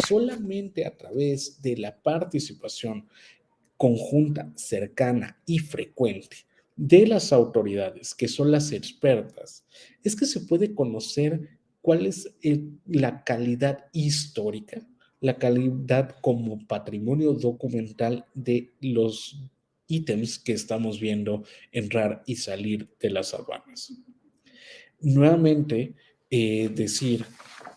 solamente a través de la participación conjunta, cercana y frecuente de las autoridades, que son las expertas, es que se puede conocer cuál es la calidad histórica, la calidad como patrimonio documental de los ítems que estamos viendo entrar y salir de las aduanas. Nuevamente, decir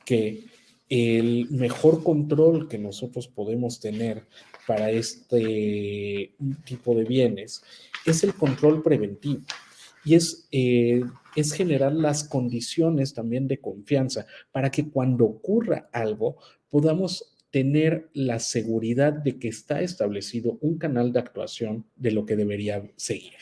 que el mejor control que nosotros podemos tener para este tipo de bienes es el control preventivo y es generar las condiciones también de confianza para que cuando ocurra algo podamos tener la seguridad de que está establecido un canal de actuación de lo que debería seguir.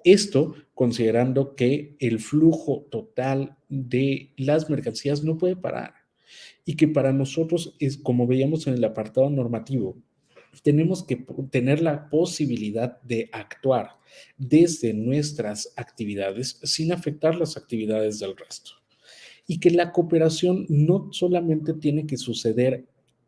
Esto considerando que el flujo total de las mercancías no puede parar y que para nosotros es, como veíamos en el apartado normativo, tenemos que tener la posibilidad de actuar desde nuestras actividades sin afectar las actividades del resto. Y que la cooperación no solamente tiene que suceder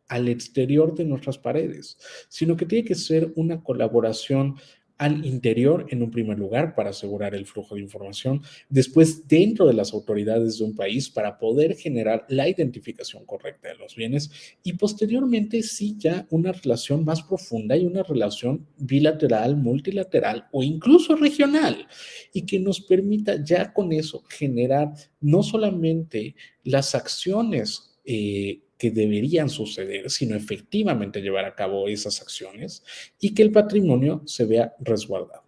al exterior de nuestras paredes, sino que tiene que ser una colaboración al interior en un primer lugar para asegurar el flujo de información, después dentro de las autoridades de un país para poder generar la identificación correcta de los bienes y posteriormente sí ya una relación más profunda y una relación bilateral, multilateral o incluso regional y que nos permita ya con eso generar no solamente las acciones que deberían suceder, sino efectivamente llevar a cabo esas acciones y que el patrimonio se vea resguardado.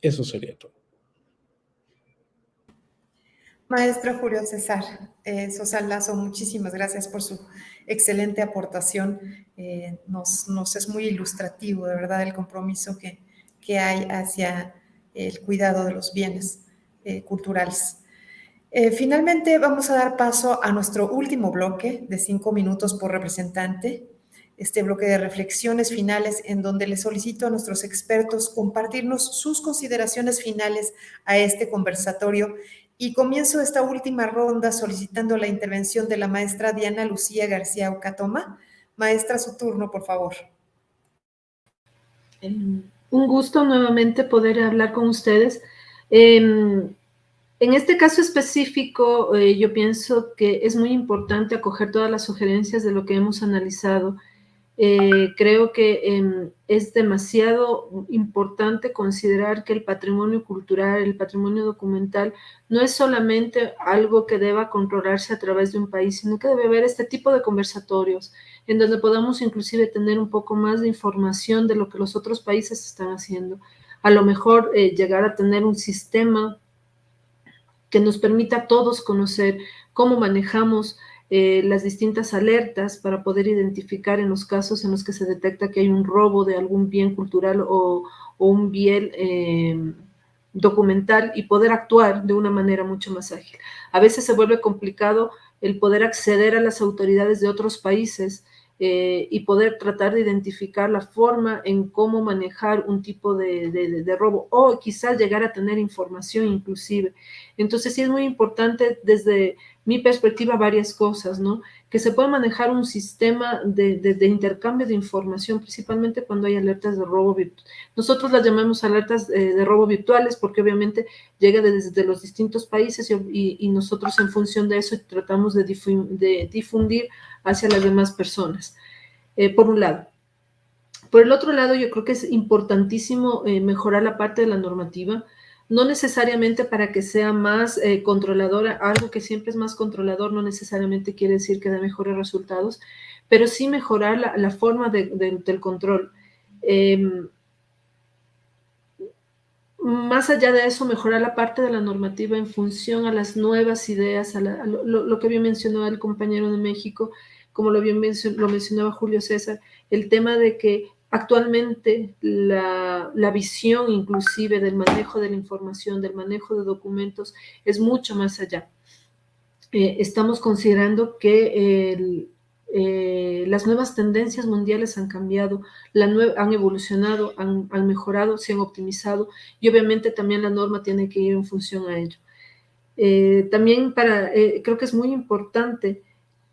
Eso sería todo. Maestro Julio César Sosa Lazo, muchísimas gracias por su excelente aportación. Nos es muy ilustrativo, de verdad, el compromiso que hay hacia el cuidado de los bienes culturales. Finalmente, vamos a dar paso a nuestro último bloque de 5 minutos por representante, este bloque de reflexiones finales en donde le solicito a nuestros expertos compartirnos sus consideraciones finales a este conversatorio y comienzo esta última ronda solicitando la intervención de la maestra Diana Lucía García Ocatoma. Maestra, su turno, por favor. Un gusto nuevamente poder hablar con ustedes. En este caso específico, yo pienso que es muy importante acoger todas las sugerencias de lo que hemos analizado. Creo que es demasiado importante considerar que el patrimonio cultural, el patrimonio documental, no es solamente algo que deba controlarse a través de un país, sino que debe haber este tipo de conversatorios en donde podamos inclusive tener un poco más de información de lo que los otros países están haciendo. A lo mejor llegar a tener un sistema que nos permita a todos conocer cómo manejamos las distintas alertas para poder identificar en los casos en los que se detecta que hay un robo de algún bien cultural o un bien documental y poder actuar de una manera mucho más ágil. A veces se vuelve complicado el poder acceder a las autoridades de otros países y poder tratar de identificar la forma en cómo manejar un tipo de robo o quizás llegar a tener información inclusive. Entonces sí es muy importante desde mi perspectiva varias cosas, ¿no? Que se pueda manejar un sistema de intercambio de información, principalmente cuando hay alertas de robo virtual. Nosotros las llamamos alertas de robo virtuales porque obviamente llega desde los distintos países y nosotros en función de eso tratamos de difundir hacia las demás personas, por un lado. Por el otro lado, yo creo que es importantísimo mejorar la parte de la normativa, no necesariamente para que sea más controladora, algo que siempre es más controlador no necesariamente quiere decir que dé mejores resultados, pero sí mejorar la forma del control. Más allá de eso, mejorar la parte de la normativa en función a las nuevas ideas, a lo que bien mencionó el compañero de México, como lo mencionaba Julio César, el tema de que actualmente la visión inclusive del manejo de la información, del manejo de documentos, es mucho más allá. Estamos considerando que las nuevas tendencias mundiales han cambiado, han evolucionado, han mejorado, se han optimizado y obviamente también la norma tiene que ir en función a ello. También creo que es muy importante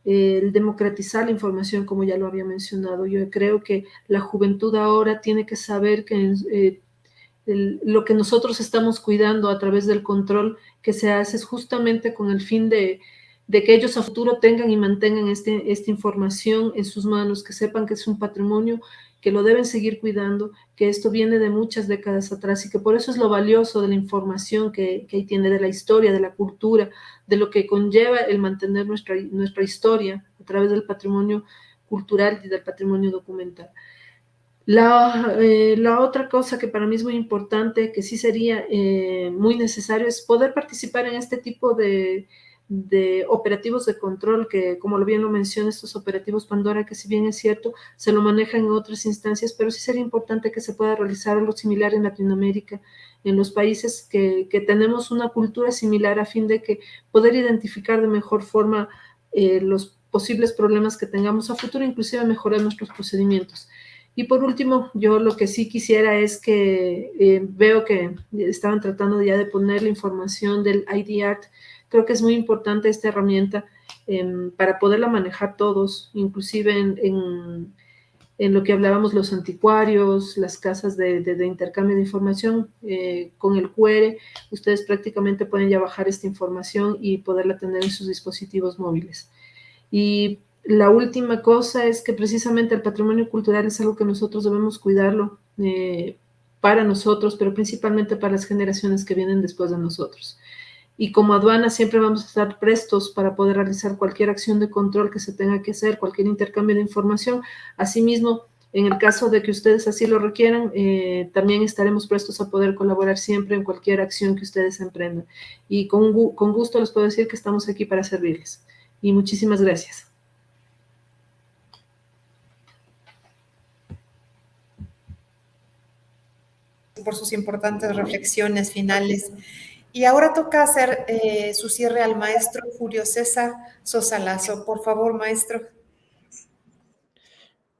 el democratizar la información, como ya lo había mencionado. Yo creo que la juventud ahora tiene que saber que lo que nosotros estamos cuidando a través del control que se hace es justamente con el fin de que ellos a futuro tengan y mantengan esta información en sus manos, que sepan que es un patrimonio, que lo deben seguir cuidando, que esto viene de muchas décadas atrás y que por eso es lo valioso de la información que tiene, de la historia, de la cultura, de lo que conlleva el mantener nuestra historia a través del patrimonio cultural y del patrimonio documental. La otra cosa que para mí es muy importante, que sí sería muy necesario, es poder participar en este tipo de operativos de control, que como bien lo menciona, estos operativos Pandora, que si bien es cierto, se lo manejan en otras instancias, pero sí sería importante que se pueda realizar algo similar en Latinoamérica, en los países que tenemos una cultura similar, a fin de que poder identificar de mejor forma los posibles problemas que tengamos a futuro, inclusive mejorar nuestros procedimientos. Y por último, yo lo que sí quisiera es que veo que estaban tratando ya de poner la información del ID Art. Creo que es muy importante esta herramienta para poderla manejar todos, inclusive en lo que hablábamos, los anticuarios, las casas de intercambio de información. Con el QR, ustedes prácticamente pueden ya bajar esta información y poderla tener en sus dispositivos móviles. Y la última cosa es que precisamente el patrimonio cultural es algo que nosotros debemos cuidarlo para nosotros, pero principalmente para las generaciones que vienen después de nosotros. Y como aduana siempre vamos a estar prestos para poder realizar cualquier acción de control que se tenga que hacer, cualquier intercambio de información. Asimismo, en el caso de que ustedes así lo requieran, también estaremos prestos a poder colaborar siempre en cualquier acción que ustedes emprendan. Y con gusto les puedo decir que estamos aquí para servirles. Y muchísimas gracias. Por sus importantes reflexiones finales. Y ahora toca hacer su cierre al maestro Julio César Sosa Lazo. Por favor, maestro.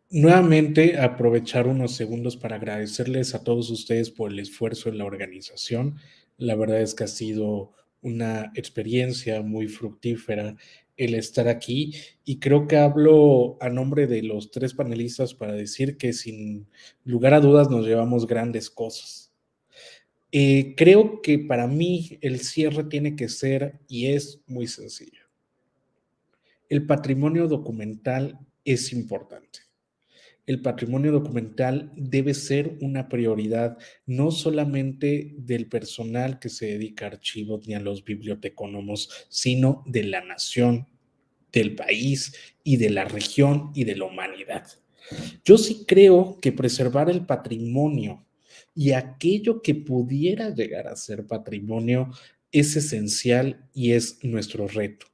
Nuevamente, aprovechar unos segundos para agradecerles a todos ustedes por el esfuerzo en la organización. La verdad es que ha sido una experiencia muy fructífera el estar aquí y creo que hablo a nombre de los 3 panelistas para decir que sin lugar a dudas nos llevamos grandes cosas. Creo que para mí el cierre tiene que ser y es muy sencillo. El patrimonio documental es importante. El patrimonio documental debe ser una prioridad no solamente del personal que se dedica a archivos ni a los bibliotecónomos, sino de la nación, del país y de la región y de la humanidad. Yo sí creo que preservar el patrimonio y aquello que pudiera llegar a ser patrimonio es esencial y es nuestro reto,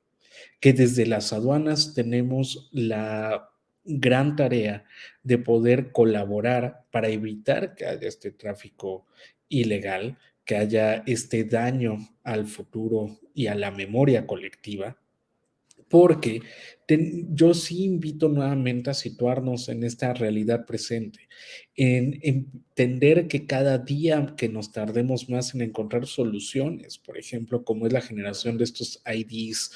que desde las aduanas tenemos la gran tarea de poder colaborar para evitar que haya este tráfico ilegal, que haya este daño al futuro y a la memoria colectiva, porque yo sí invito nuevamente a situarnos en esta realidad presente, en entender que cada día que nos tardemos más en encontrar soluciones, por ejemplo, como es la generación de estos IDs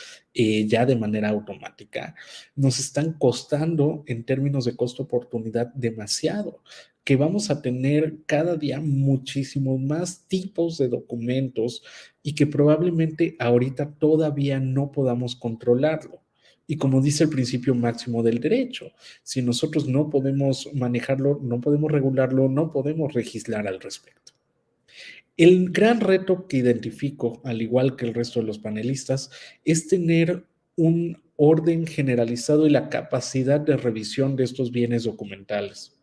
ya de manera automática, nos están costando en términos de costo-oportunidad demasiado, que vamos a tener cada día muchísimos más tipos de documentos y que probablemente ahorita todavía no podamos controlarlo. Y como dice el principio máximo del derecho, si nosotros no podemos manejarlo, no podemos regularlo, no podemos legislar al respecto. El gran reto que identifico, al igual que el resto de los panelistas, es tener un orden generalizado y la capacidad de revisión de estos bienes documentales.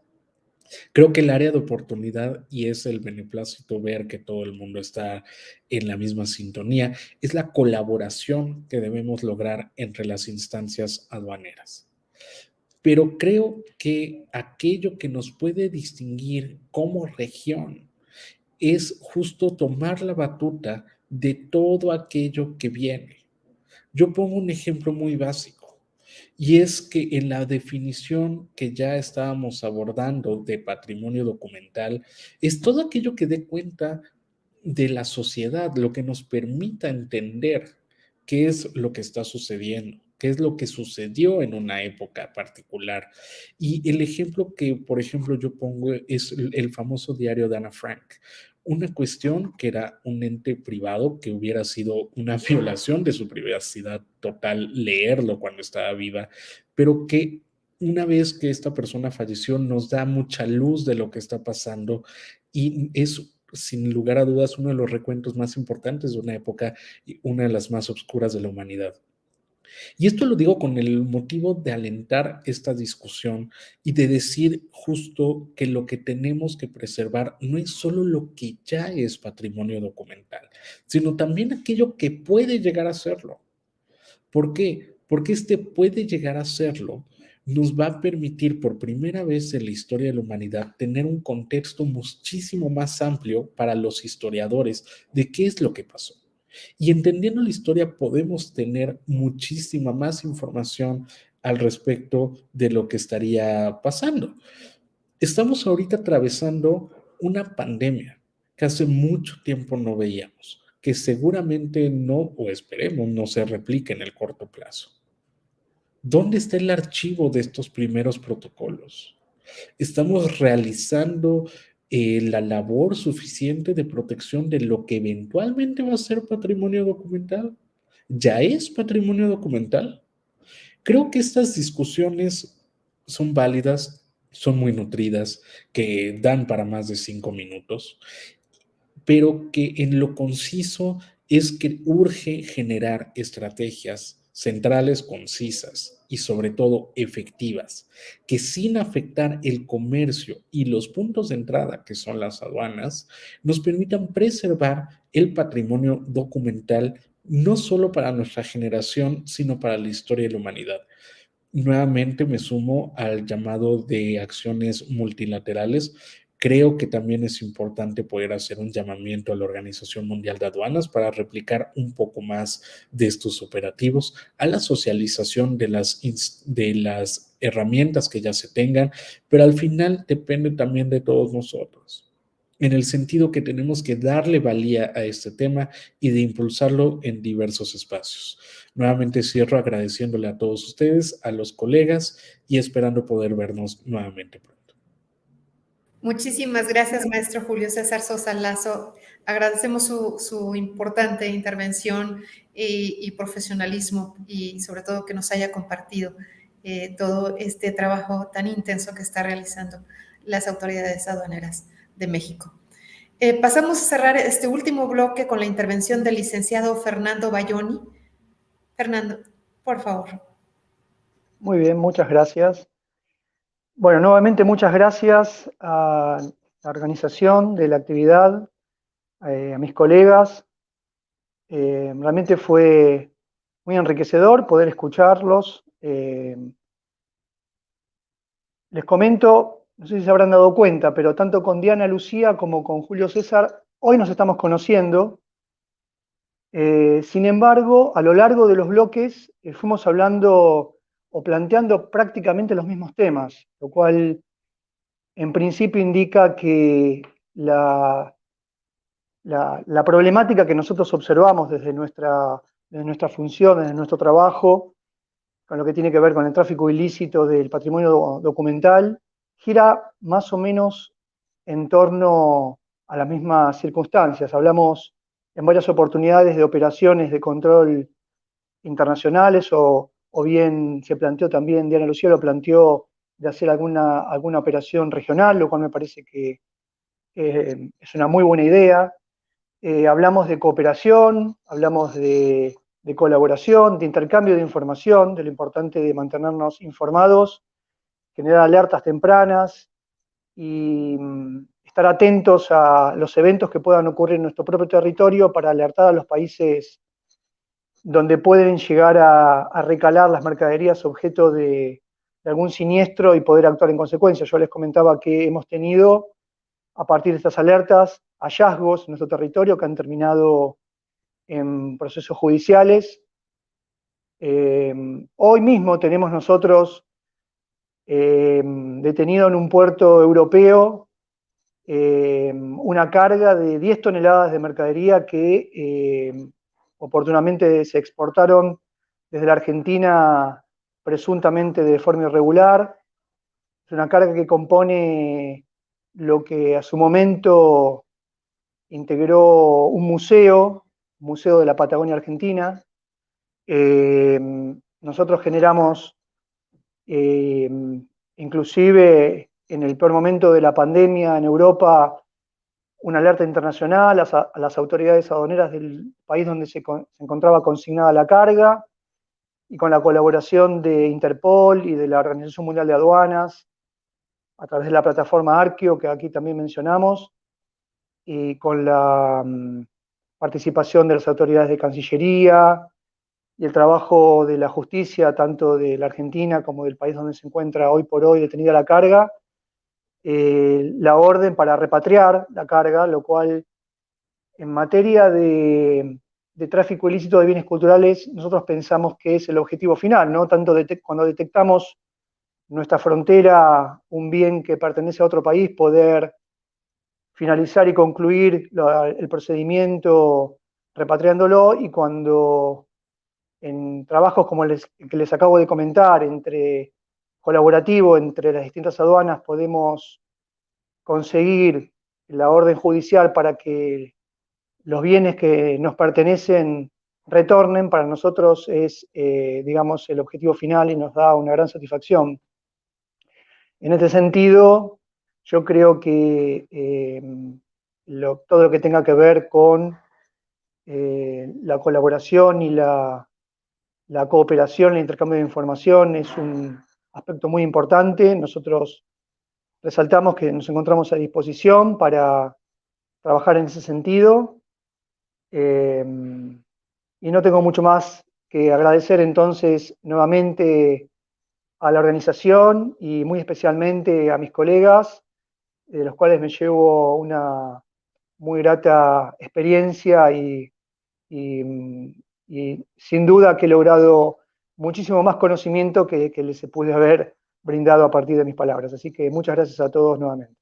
Creo que el área de oportunidad, y es el beneplácito ver que todo el mundo está en la misma sintonía, es la colaboración que debemos lograr entre las instancias aduaneras. Pero creo que aquello que nos puede distinguir como región es justo tomar la batuta de todo aquello que viene. Yo pongo un ejemplo muy básico. Y es que en la definición que ya estábamos abordando de patrimonio documental, es todo aquello que dé cuenta de la sociedad, lo que nos permita entender qué es lo que está sucediendo, qué es lo que sucedió en una época particular. Y el ejemplo que, por ejemplo, yo pongo es el famoso diario de Ana Frank. Una cuestión que era un ente privado, que hubiera sido una violación de su privacidad total leerlo cuando estaba viva, pero que una vez que esta persona falleció nos da mucha luz de lo que está pasando y es sin lugar a dudas uno de los recuentos más importantes de una época y una de las más oscuras de la humanidad. Y esto lo digo con el motivo de alentar esta discusión y de decir justo que lo que tenemos que preservar no es solo lo que ya es patrimonio documental, sino también aquello que puede llegar a serlo. ¿Por qué? Porque este puede llegar a serlo nos va a permitir por primera vez en la historia de la humanidad tener un contexto muchísimo más amplio para los historiadores de qué es lo que pasó. Y entendiendo la historia podemos tener muchísima más información al respecto de lo que estaría pasando. Estamos ahorita atravesando una pandemia que hace mucho tiempo no veíamos, que seguramente no, o esperemos, no se replique en el corto plazo. ¿Dónde está el archivo de estos primeros protocolos? ¿Estamos realizando la labor suficiente de protección de lo que eventualmente va a ser patrimonio documental? ¿Ya es patrimonio documental? Creo que estas discusiones son válidas, son muy nutridas, que dan para más de 5 minutos, pero que en lo conciso es que urge generar estrategias centrales, concisas y sobre todo efectivas, que sin afectar el comercio y los puntos de entrada, que son las aduanas, nos permitan preservar el patrimonio documental no solo para nuestra generación, sino para la historia de la humanidad. Nuevamente me sumo al llamado de acciones multilaterales. Creo que también es importante poder hacer un llamamiento a la Organización Mundial de Aduanas para replicar un poco más de estos operativos, a la socialización de las herramientas que ya se tengan, pero al final depende también de todos nosotros, en el sentido que tenemos que darle valía a este tema y de impulsarlo en diversos espacios. Nuevamente cierro agradeciéndole a todos ustedes, a los colegas y esperando poder vernos nuevamente pronto. Muchísimas gracias, maestro Julio César Sosa Lazo. Agradecemos su importante intervención y profesionalismo y sobre todo que nos haya compartido todo este trabajo tan intenso que está realizando las autoridades aduaneras de México. Pasamos a cerrar este último bloque con la intervención del licenciado Fernando Balloni. Fernando, por favor. Muy bien, muchas gracias. Bueno, nuevamente muchas gracias a la organización de la actividad, a mis colegas. Realmente fue muy enriquecedor poder escucharlos. Les comento, no sé si se habrán dado cuenta, pero tanto con Diana Lucía como con Julio César, hoy nos estamos conociendo. Sin embargo, a lo largo de los bloques fuimos hablando o planteando prácticamente los mismos temas, lo cual en principio indica que la problemática que nosotros observamos desde nuestra función, desde nuestro trabajo, con lo que tiene que ver con el tráfico ilícito del patrimonio documental, gira más o menos en torno a las mismas circunstancias. Hablamos en varias oportunidades de operaciones de control internacionales o bien se planteó también, Diana Lucía lo planteó, de hacer alguna operación regional, lo cual me parece que es una muy buena idea. Hablamos de cooperación, hablamos de colaboración, de intercambio de información, de lo importante de mantenernos informados, generar alertas tempranas y estar atentos a los eventos que puedan ocurrir en nuestro propio territorio para alertar a los países donde pueden llegar a recalar las mercaderías objeto de algún siniestro y poder actuar en consecuencia. Yo les comentaba que hemos tenido, a partir de estas alertas, hallazgos en nuestro territorio que han terminado en procesos judiciales. Hoy mismo tenemos nosotros detenido en un puerto europeo una carga de 10 toneladas de mercadería que oportunamente se exportaron desde la Argentina presuntamente de forma irregular. Es una carga que compone lo que a su momento integró un museo de la Patagonia Argentina. Nosotros generamos, inclusive en el peor momento de la pandemia en Europa, una alerta internacional a las autoridades aduaneras del país donde se encontraba consignada la carga, y con la colaboración de Interpol y de la Organización Mundial de Aduanas, a través de la plataforma Arqueo, que aquí también mencionamos, y con la participación de las autoridades de Cancillería y el trabajo de la justicia, tanto de la Argentina como del país donde se encuentra hoy por hoy detenida la carga, la orden para repatriar la carga, lo cual en materia de tráfico ilícito de bienes culturales nosotros pensamos que es el objetivo final, ¿no? Tanto cuando detectamos nuestra frontera un bien que pertenece a otro país, poder finalizar y concluir el procedimiento repatriándolo, y cuando en trabajos como el que les acabo de comentar, colaborativo entre las distintas aduanas, podemos conseguir la orden judicial para que los bienes que nos pertenecen retornen, para nosotros es, digamos, el objetivo final y nos da una gran satisfacción. En este sentido, yo creo que todo lo que tenga que ver con la colaboración y la cooperación, el intercambio de información es un aspecto muy importante. Nosotros resaltamos que nos encontramos a disposición para trabajar en ese sentido. Y no tengo mucho más que agradecer entonces nuevamente a la organización y muy especialmente a mis colegas, de los cuales me llevo una muy grata experiencia y sin duda que he logrado muchísimo más conocimiento que les pude haber brindado a partir de mis palabras. Así que muchas gracias a todos nuevamente.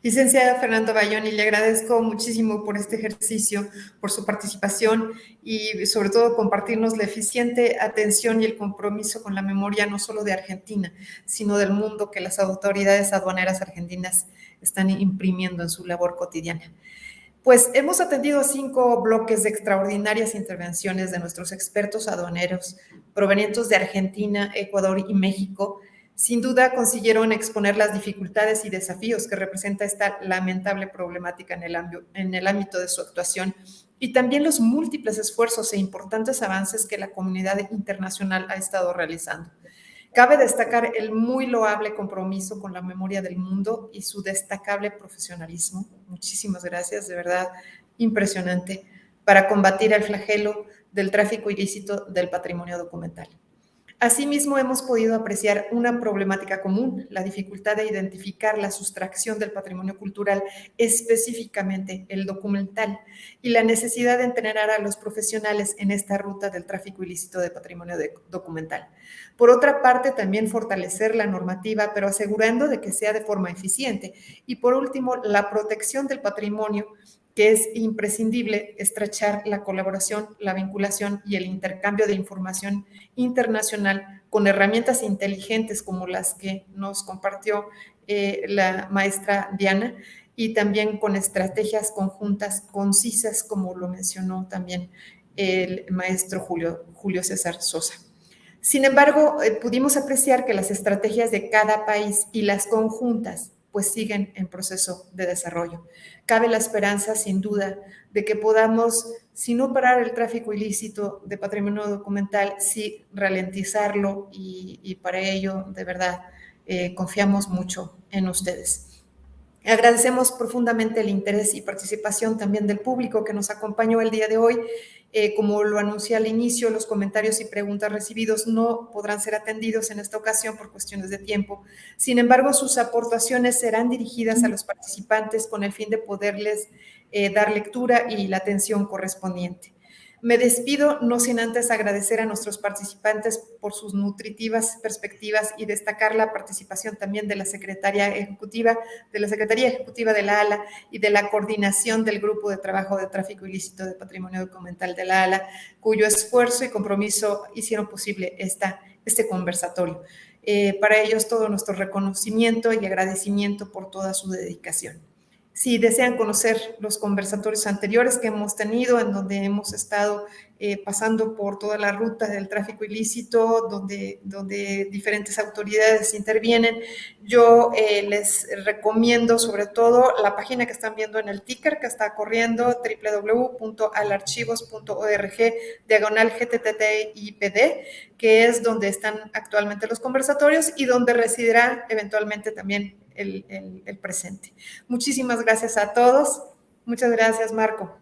Licenciado Fernando Balloni, le agradezco muchísimo por este ejercicio, por su participación y sobre todo compartirnos la eficiente atención y el compromiso con la memoria no solo de Argentina, sino del mundo que las autoridades aduaneras argentinas están imprimiendo en su labor cotidiana. Pues hemos atendido 5 bloques de extraordinarias intervenciones de nuestros expertos aduaneros provenientes de Argentina, Ecuador y México. Sin duda consiguieron exponer las dificultades y desafíos que representa esta lamentable problemática en el ámbito de su actuación y también los múltiples esfuerzos e importantes avances que la comunidad internacional ha estado realizando. Cabe destacar el muy loable compromiso con la memoria del mundo y su destacable profesionalismo. Muchísimas gracias, de verdad, impresionante, para combatir el flagelo del tráfico ilícito del patrimonio documental. Asimismo, hemos podido apreciar una problemática común, la dificultad de identificar la sustracción del patrimonio cultural, específicamente el documental, y la necesidad de entrenar a los profesionales en esta ruta del tráfico ilícito de patrimonio documental. Por otra parte, también fortalecer la normativa, pero asegurando de que sea de forma eficiente. Y por último, la protección del patrimonio, que es imprescindible estrechar la colaboración, la vinculación y el intercambio de información internacional con herramientas inteligentes como las que nos compartió la maestra Diana, y también con estrategias conjuntas concisas, como lo mencionó también el maestro Julio César Sosa. Sin embargo, pudimos apreciar que las estrategias de cada país y las conjuntas pues siguen en proceso de desarrollo. Cabe la esperanza, sin duda, de que podamos, si no parar el tráfico ilícito de patrimonio documental, sí ralentizarlo, y para ello, de verdad, confiamos mucho en ustedes. Agradecemos profundamente el interés y participación también del público que nos acompañó el día de hoy. Como lo anuncié al inicio, los comentarios y preguntas recibidos no podrán ser atendidos en esta ocasión por cuestiones de tiempo. Sin embargo, sus aportaciones serán dirigidas a los participantes con el fin de poderles dar lectura y la atención correspondiente. Me despido, no sin antes agradecer a nuestros participantes por sus nutritivas perspectivas y destacar la participación también de la Secretaría Ejecutiva de la ALA y de la coordinación del Grupo de Trabajo de Tráfico Ilícito de Patrimonio Documental de la ALA, cuyo esfuerzo y compromiso hicieron posible este conversatorio. Para ellos todo nuestro reconocimiento y agradecimiento por toda su dedicación. Si desean conocer los conversatorios anteriores que hemos tenido, en donde hemos estado pasando por toda la ruta del tráfico ilícito, donde diferentes autoridades intervienen, yo les recomiendo sobre todo la página que están viendo en el ticker que está corriendo, www.alarchivos.org/GTTIPD, que es donde están actualmente los conversatorios y donde residirá eventualmente también el presente. Muchísimas gracias a todos. Muchas gracias, Marco.